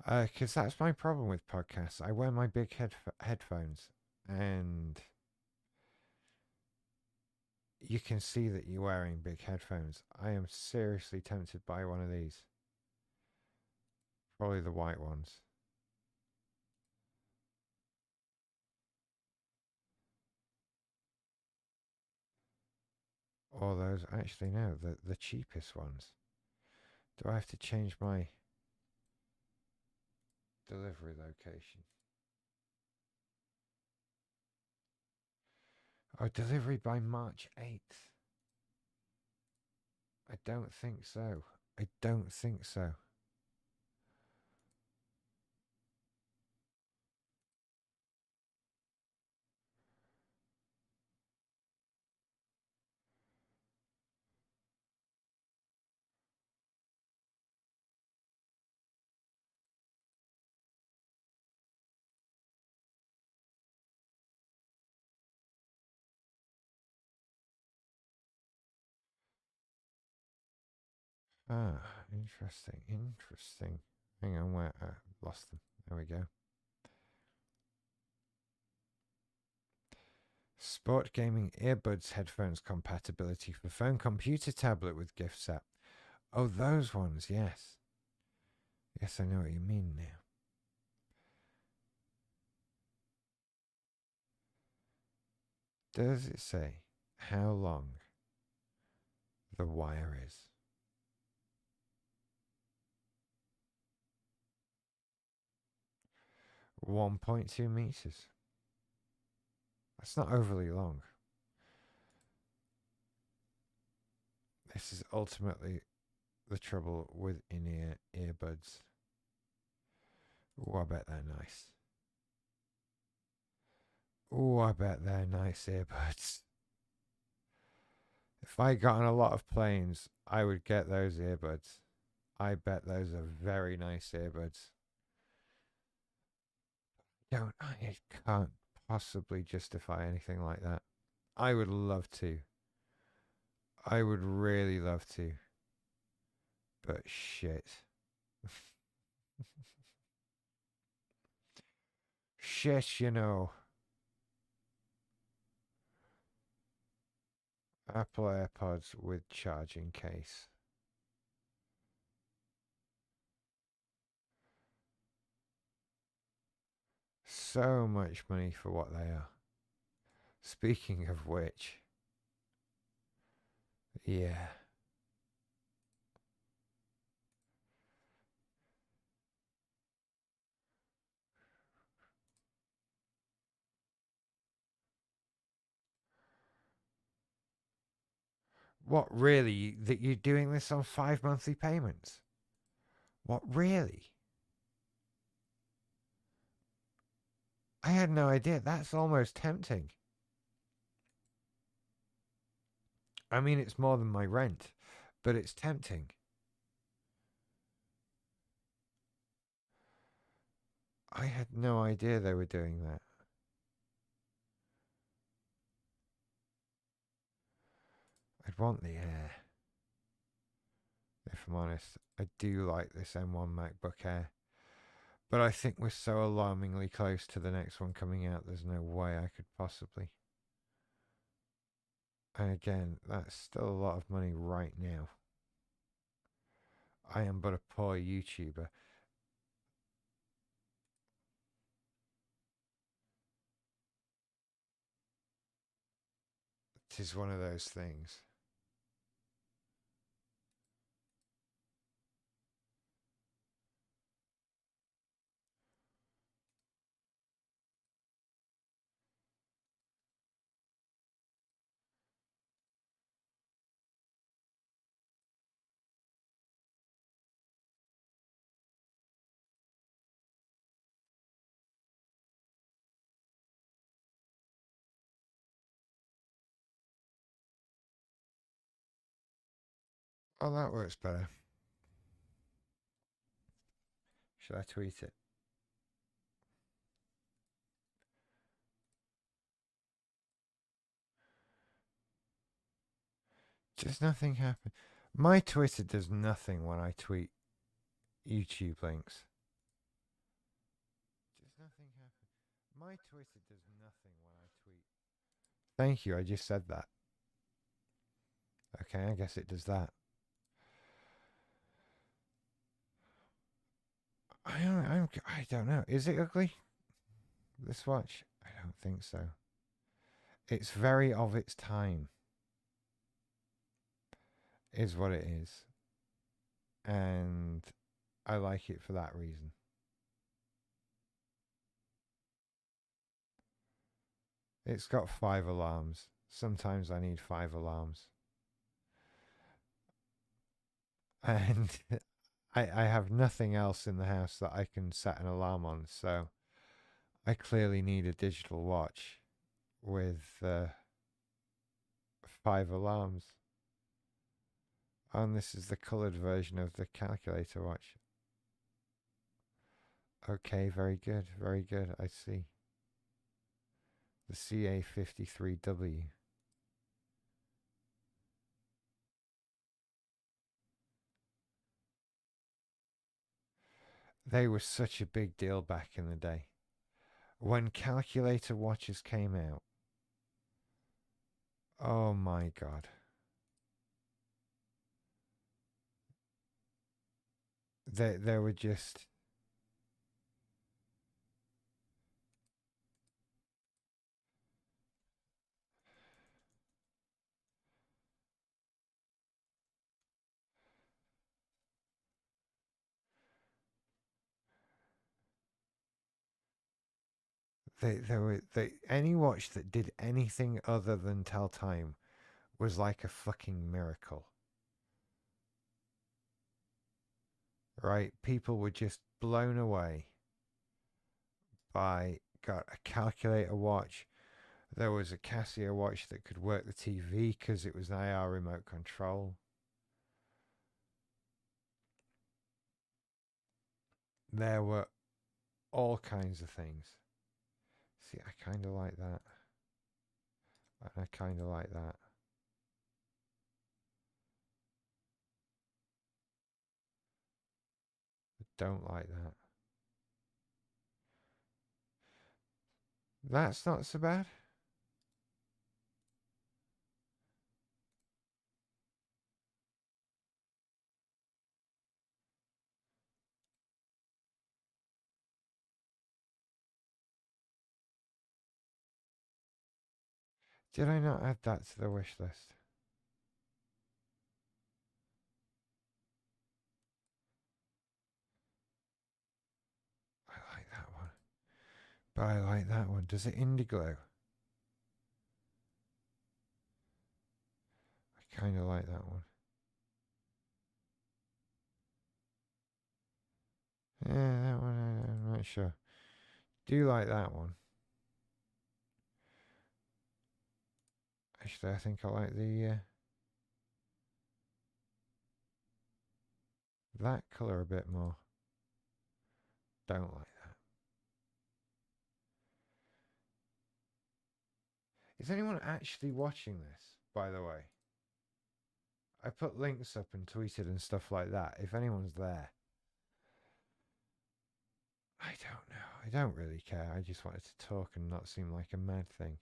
Because that's my problem with podcasts. I wear my big headphones, and you can see that you're wearing big headphones. I am seriously tempted by one of these. Probably the white ones. Or those, actually, no, the cheapest ones. Do I have to change my delivery location? Oh, delivery by March 8th. I don't think so. I don't think so. Ah, interesting, interesting. Hang on, where I lost them. There we go. Sport gaming earbuds headphones compatibility for phone, computer, tablet with gift set. Oh, those ones, yes. Yes, I know what you mean now. Does it say how long the wire is? 1.2 meters. That's not overly long. This is ultimately the trouble with in-ear earbuds. Oh, I bet they're nice. Oh, I bet they're nice earbuds. If I got on a lot of planes, I would get those earbuds. I bet those are very nice earbuds. I can't possibly justify anything like that. I would love to. I would really love to. But shit. Shit, you know. Apple AirPods with charging case. So much money for what they are. Speaking of which, yeah. What, really? That you're doing this on 5 monthly payments? What, really? I had no idea. That's almost tempting. I mean, it's more than my rent, but it's tempting. I had no idea they were doing that. I'd want the Air. If I'm honest, I do like this M1 MacBook Air. But I think we're so alarmingly close to the next one coming out, there's no way I could possibly. And again, that's still a lot of money right now. I am but a poor YouTuber. It is one of those things. Oh, that works better. Should I tweet it? Does nothing happen? My Twitter does nothing when I tweet YouTube links. Does nothing happen? My Twitter does nothing when I tweet. Thank you, I just said that. Okay, I guess it does that. I don't know. Is it ugly? This watch? I don't think so. It's very of its time. Is what it is. And I like it for that reason. It's got 5 alarms. Sometimes I need 5 alarms. And I have nothing else in the house that I can set an alarm on, so I clearly need a digital watch with 5 alarms. And this is the coloured version of the calculator watch. Okay, very good, very good, I see. The CA53W. They were such a big deal back in the day. When calculator watches came out, oh my god. They were just... any watch that did anything other than tell time was like a fucking miracle. Right? People were just blown away by, got a calculator watch. There was a Casio watch that could work the TV because it was an IR remote control. There were all kinds of things. See, I kind of like that. And I kind of like that. I don't like that. That's not so bad. Did I not add that to the wish list? I like that one. But I like that one. Does it indiglo? I kind of like that one. Yeah, that one, I'm not sure. Do you like that one? Actually, I think I like the that colour a bit more. Don't like that. Is anyone actually watching this, by the way? I put links up and tweeted and stuff like that. If anyone's there. I don't know. I don't really care. I just wanted to talk and not seem like a mad thing.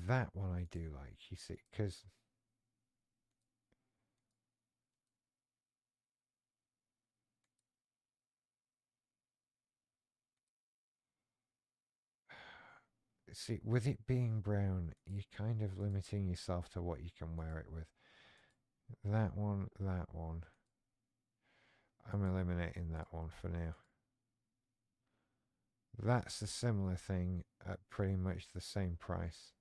That one I do like, you see, because see, with it being brown, you're kind of limiting yourself to what you can wear it with. That one, that one. I'm eliminating that one for now. That's a similar thing at pretty much the same price.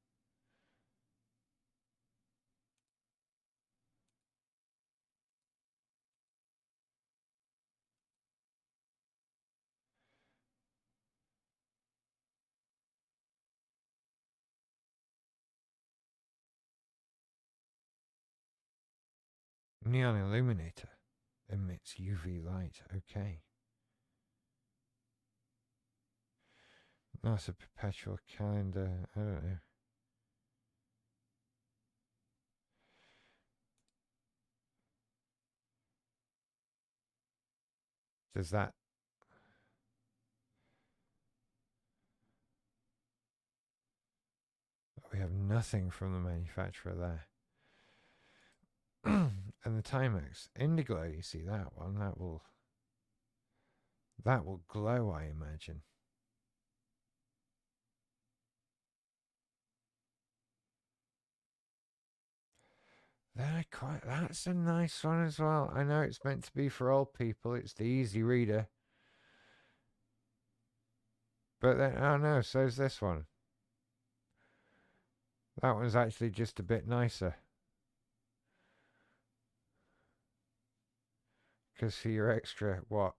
Neon Illuminator emits UV light. Okay. That's a perpetual calendar. I don't know. Does that... We have nothing from the manufacturer there. And the Timex Indiglo, you see that one, that will glow, I imagine. That's a nice one as well. I know it's meant to be for old people. It's the easy reader. But then, oh no, so's this one. That one's actually just a bit nicer. Because for your extra, what,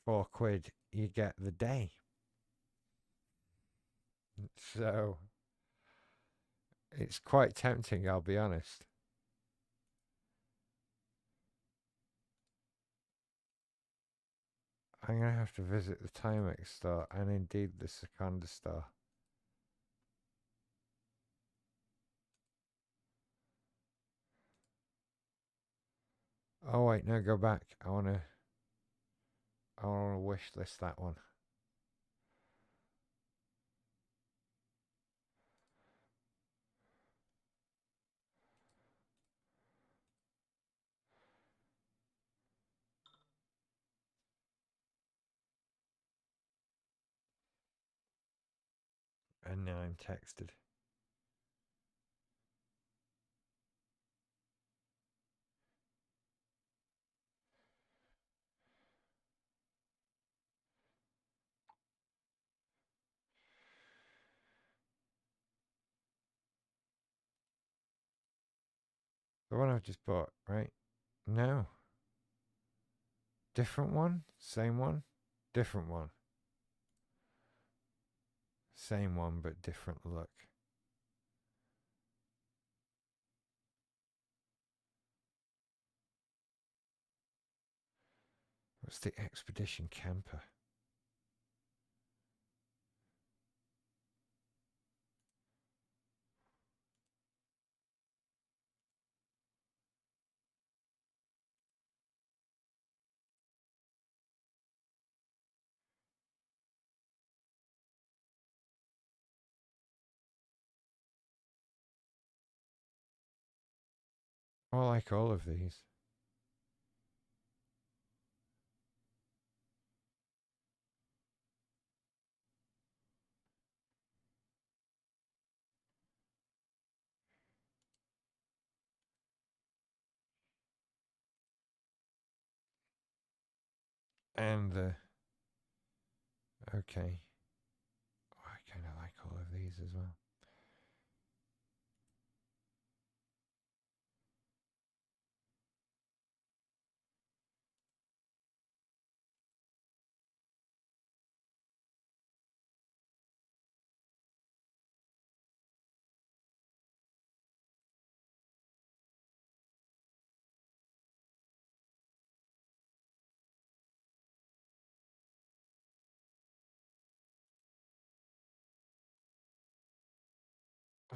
£4, you get the day. So, it's quite tempting, I'll be honest. I'm going to have to visit the Timex store and indeed the Seconda store. Oh wait, no, go back. I wanna wish list that one. And now I'm texted. The one I've just bought, right? No. Different one? Same one? Different one. Same one, but different look. What's the Expedition Camper? I like all of these. And the... Okay. Oh, I kind of like all of these as well.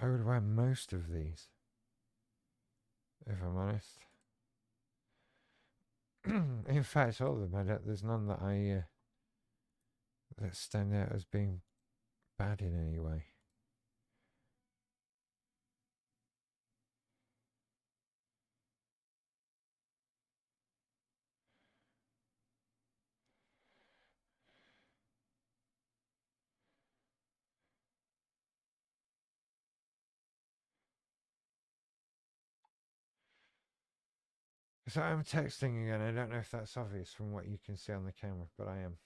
I would wear most of these, if I'm honest. In fact, all of them. There's none that that stand out as being bad in any way. So I'm texting again. I don't know if that's obvious from what you can see on the camera, but I am.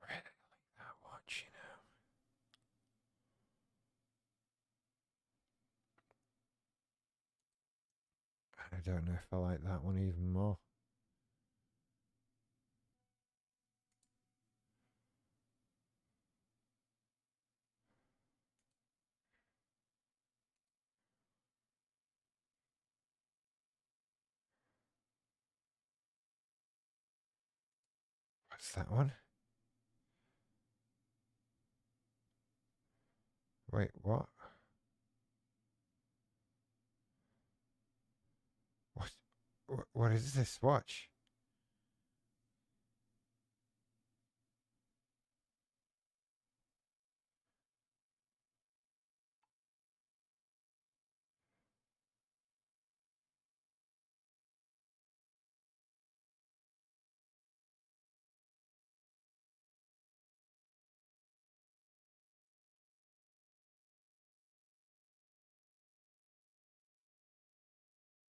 Really like that watch, you know. I don't know if I like that one even more. What's that one? Wait, what? What is this watch?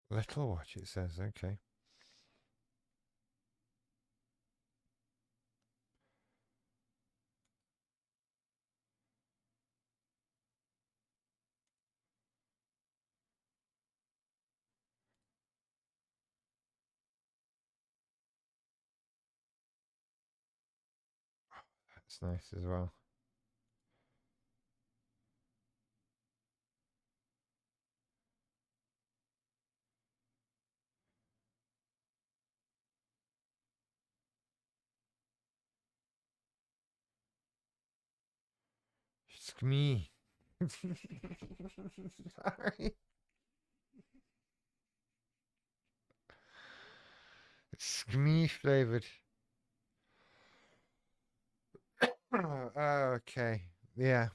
Little watch, it says. Okay. That's nice as well. It's me. Sorry. It's me flavored. Oh, okay. Yeah.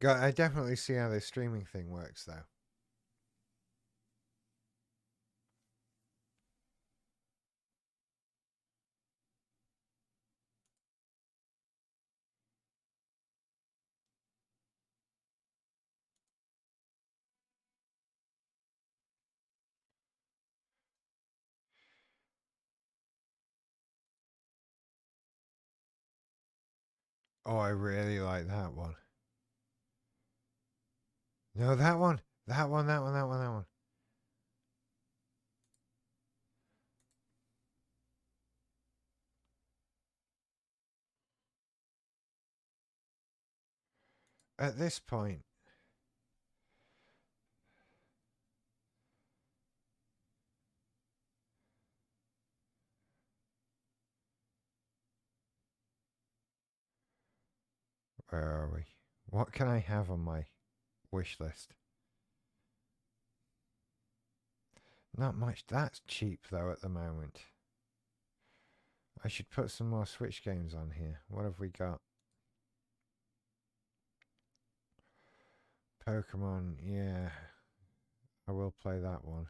I definitely see how this streaming thing works, though. Oh, I really like that one. No, that one. That one, that one, that one, that one. At this point, where are we? What can I have on my wish list? Not much. That's cheap, though, at the moment. I should put some more Switch games on here. What have we got? Pokemon, yeah. I will play that one.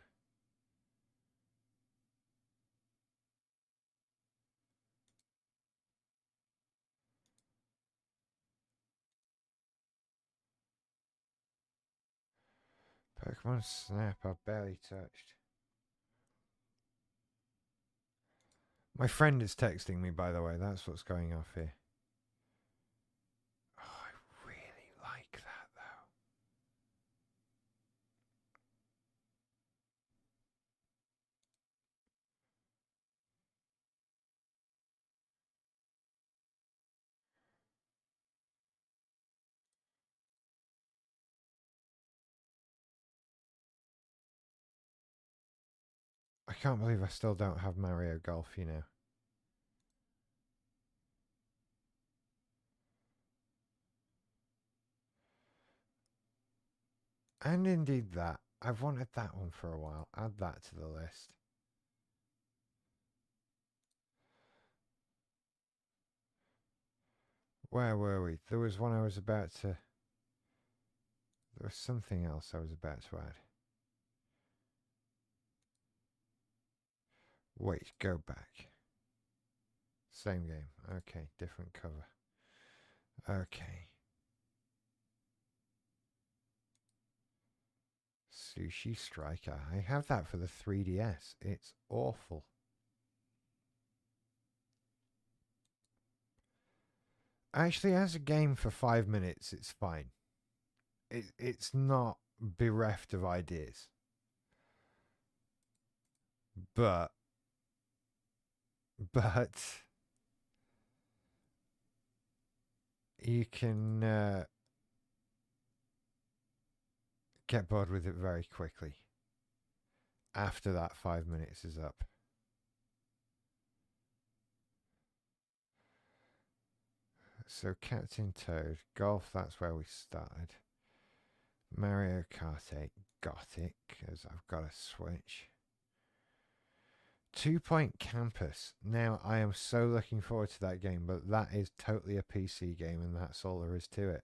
Pokemon Snap, I've barely touched. My friend is texting me, by the way. That's what's going off here. Oh, I really like that, though. I can't believe I still don't have Mario Golf, you know. And indeed that. I've wanted that one for a while. Add that to the list. Where were we? There was one I was about to... There was something else I was about to add. Wait, go back. Same game. Okay, different cover. Okay. Sushi Striker. I have that for the 3DS. It's awful. Actually, as a game for 5 minutes, it's fine. It's not bereft of ideas. But you can get bored with it very quickly after that 5 minutes is up. So Captain Toad, Golf, that's where we started. Mario Kart 8, got it, because I've got a Switch. 2 Point Campus. Now, I am so looking forward to that game, but that is totally a PC game, and that's all there is to it.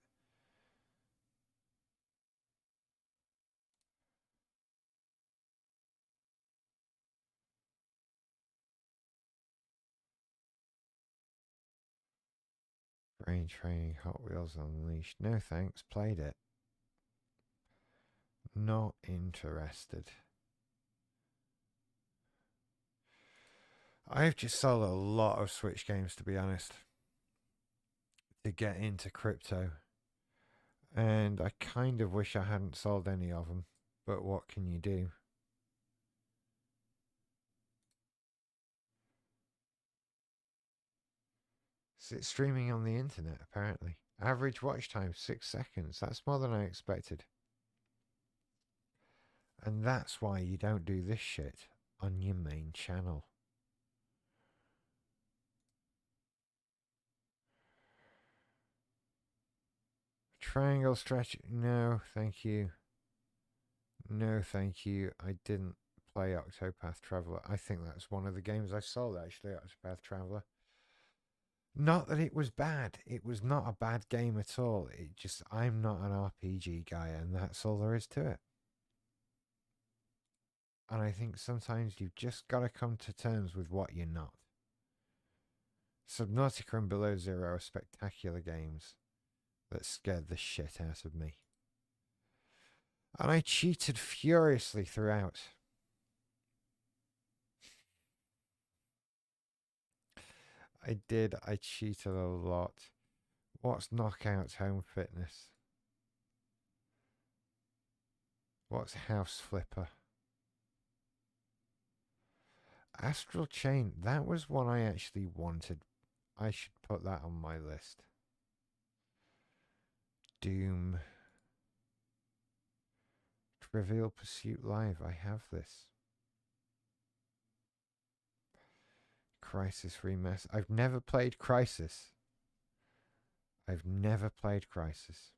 Brain Training, Hot Wheels Unleashed. No thanks, played it. Not interested. I've just sold a lot of Switch games, to be honest, to get into crypto. And I kind of wish I hadn't sold any of them, but what can you do? So it's streaming on the internet, apparently. Average watch time, 6 seconds. That's more than I expected. And that's why you don't do this shit on your main channel. Triangle stretch. No, thank you. No, thank you. I didn't play Octopath Traveler. I think that's one of the games I sold, actually, Octopath Traveler. Not that it was bad. It was not a bad game at all. It just, I'm not an RPG guy, and that's all there is to it. And I think sometimes you've just got to come to terms with what you're not. Subnautica and Below Zero are spectacular games that scared the shit out of me. And I cheated furiously throughout. I did. I cheated a lot. What's Knockout Home Fitness? What's House Flipper? Astral Chain. That was one I actually wanted. I should put that on my list. Doom. Trivial Pursuit Live. I have this. Crisis Remaster. I've never played Crisis. I've never played Crisis.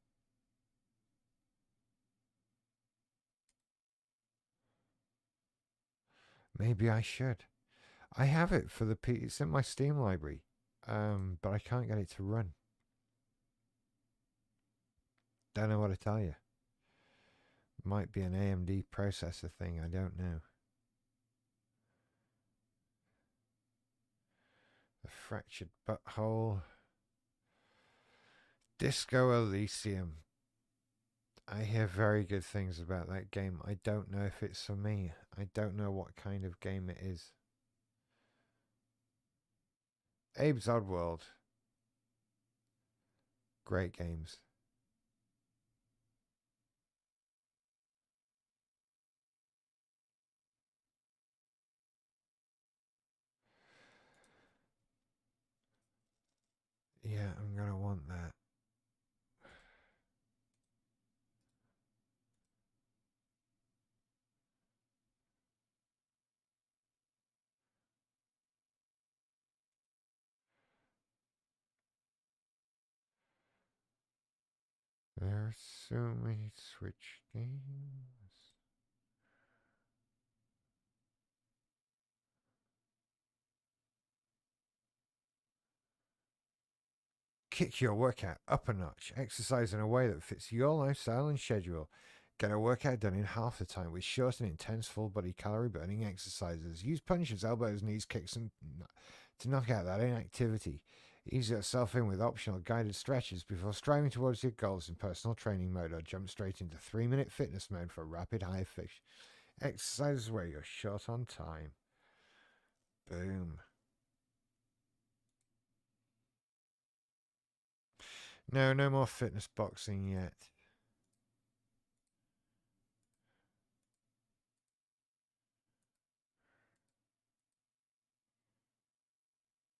Maybe I should. I have it for the P. It's in my Steam library, but I can't get it to run. Don't know what to tell you. Might be an AMD processor thing. I don't know. The Fractured Butthole. Disco Elysium. I hear very good things about that game. I don't know if it's for me. I don't know what kind of game it is. Abe's Oddworld. Great games. Yeah, I'm gonna want that. There are so many Switch games. Kick your workout up a notch. Exercise in a way that fits your lifestyle and schedule. Get a workout done in half the time with short and intense full body calorie burning exercises. Use punches, elbows, knees, kicks, and to knock out that inactivity. Ease yourself in with optional guided stretches before striving towards your goals in personal training mode, or jump straight into 3-minute fitness mode for rapid high fix. Exercises where you're short on time. Boom. No, no more fitness boxing yet.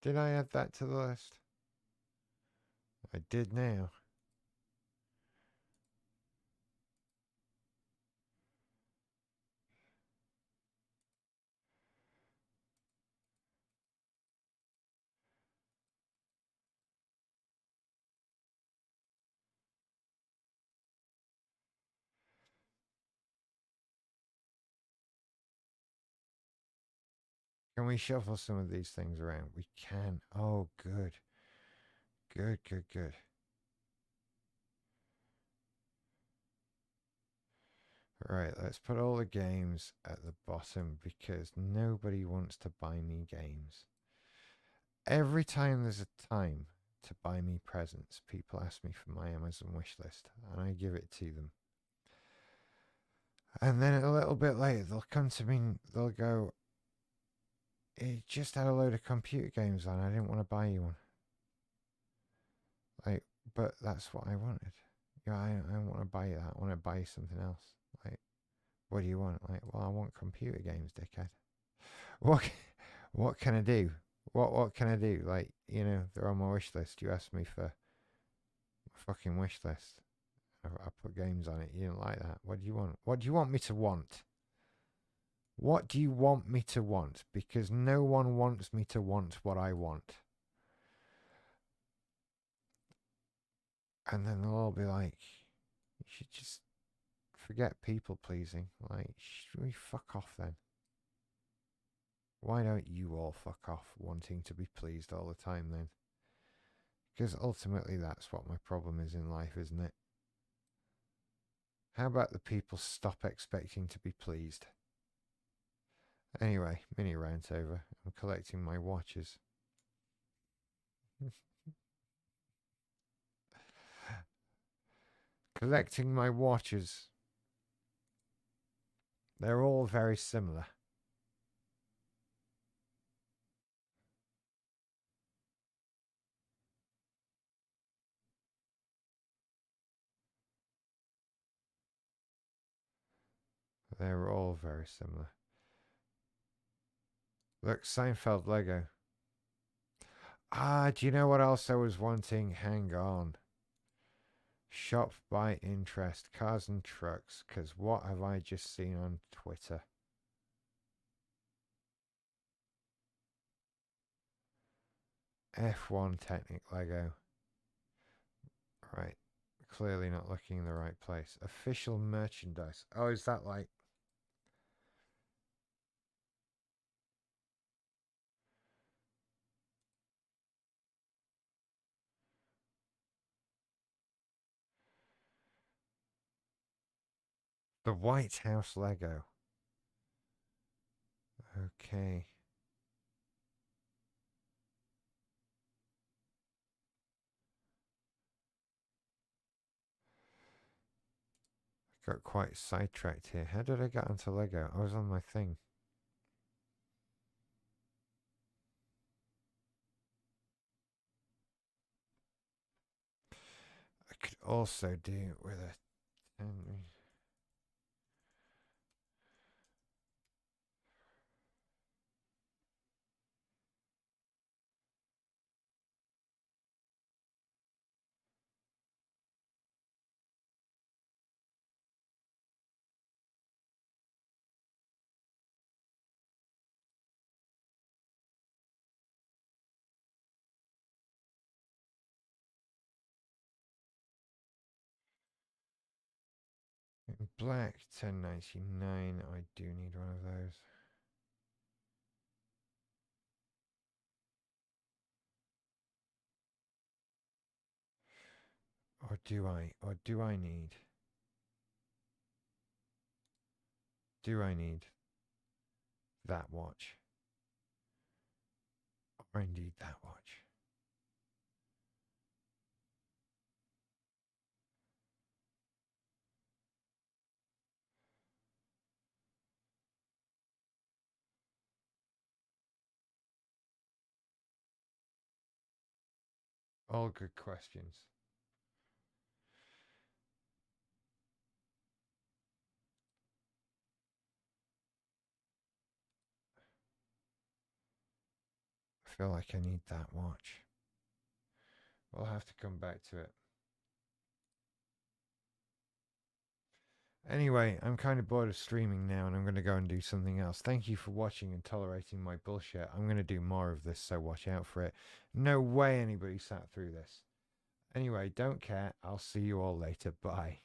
Did I add that to the list? I did now. Can we shuffle some of these things around? We can. Oh, good. Good, good, good. Right, let's put all the games at the bottom because nobody wants to buy me games. Every time there's a time to buy me presents, people ask me for my Amazon wish list and I give it to them. And then a little bit later, they'll come to me and they'll go, it just had a load of computer games on. I didn't want to buy you one. Like, but that's what I wanted. Yeah, I don't want to buy you that. I want to buy you something else. Like, what do you want? Like, well, I want computer games, dickhead. What what can I do? What can I do? Like, you know, they're on my wish list. You asked me for my fucking wish list. I put games on it. You didn't like that. What do you want? What do you want me to want? What do you want me to want? Because no one wants me to want what I want. And then they'll all be like, you should just forget people pleasing. Like, should we fuck off then? Why don't you all fuck off wanting to be pleased all the time then? Because ultimately that's what my problem is in life, isn't it? How about the people stop expecting to be pleased? Anyway, mini rant over. I'm collecting my watches. Collecting my watches. They're all very similar. They're all very similar. Look, Seinfeld Lego. Ah, do you know what else I was wanting? Hang on. Shop by interest, cars and trucks, because what have I just seen on Twitter? F1 Technic Lego. Right. Clearly not looking in the right place. Official merchandise. Oh, is that like... The White House Lego. Okay. Got quite sidetracked here. How did I get onto Lego? I was on my thing. also do with a 10. In black 1099, I do need one of those. Or do I? Or do I need? Do I need that watch? Or indeed that watch? All good questions. I feel like I need that watch. We'll have to come back to it. Anyway, I'm kind of bored of streaming now and I'm going to go and do something else. Thank you for watching and tolerating my bullshit. I'm going to do more of this, so watch out for it. No way anybody sat through this. Anyway, don't care. I'll see you all later. Bye.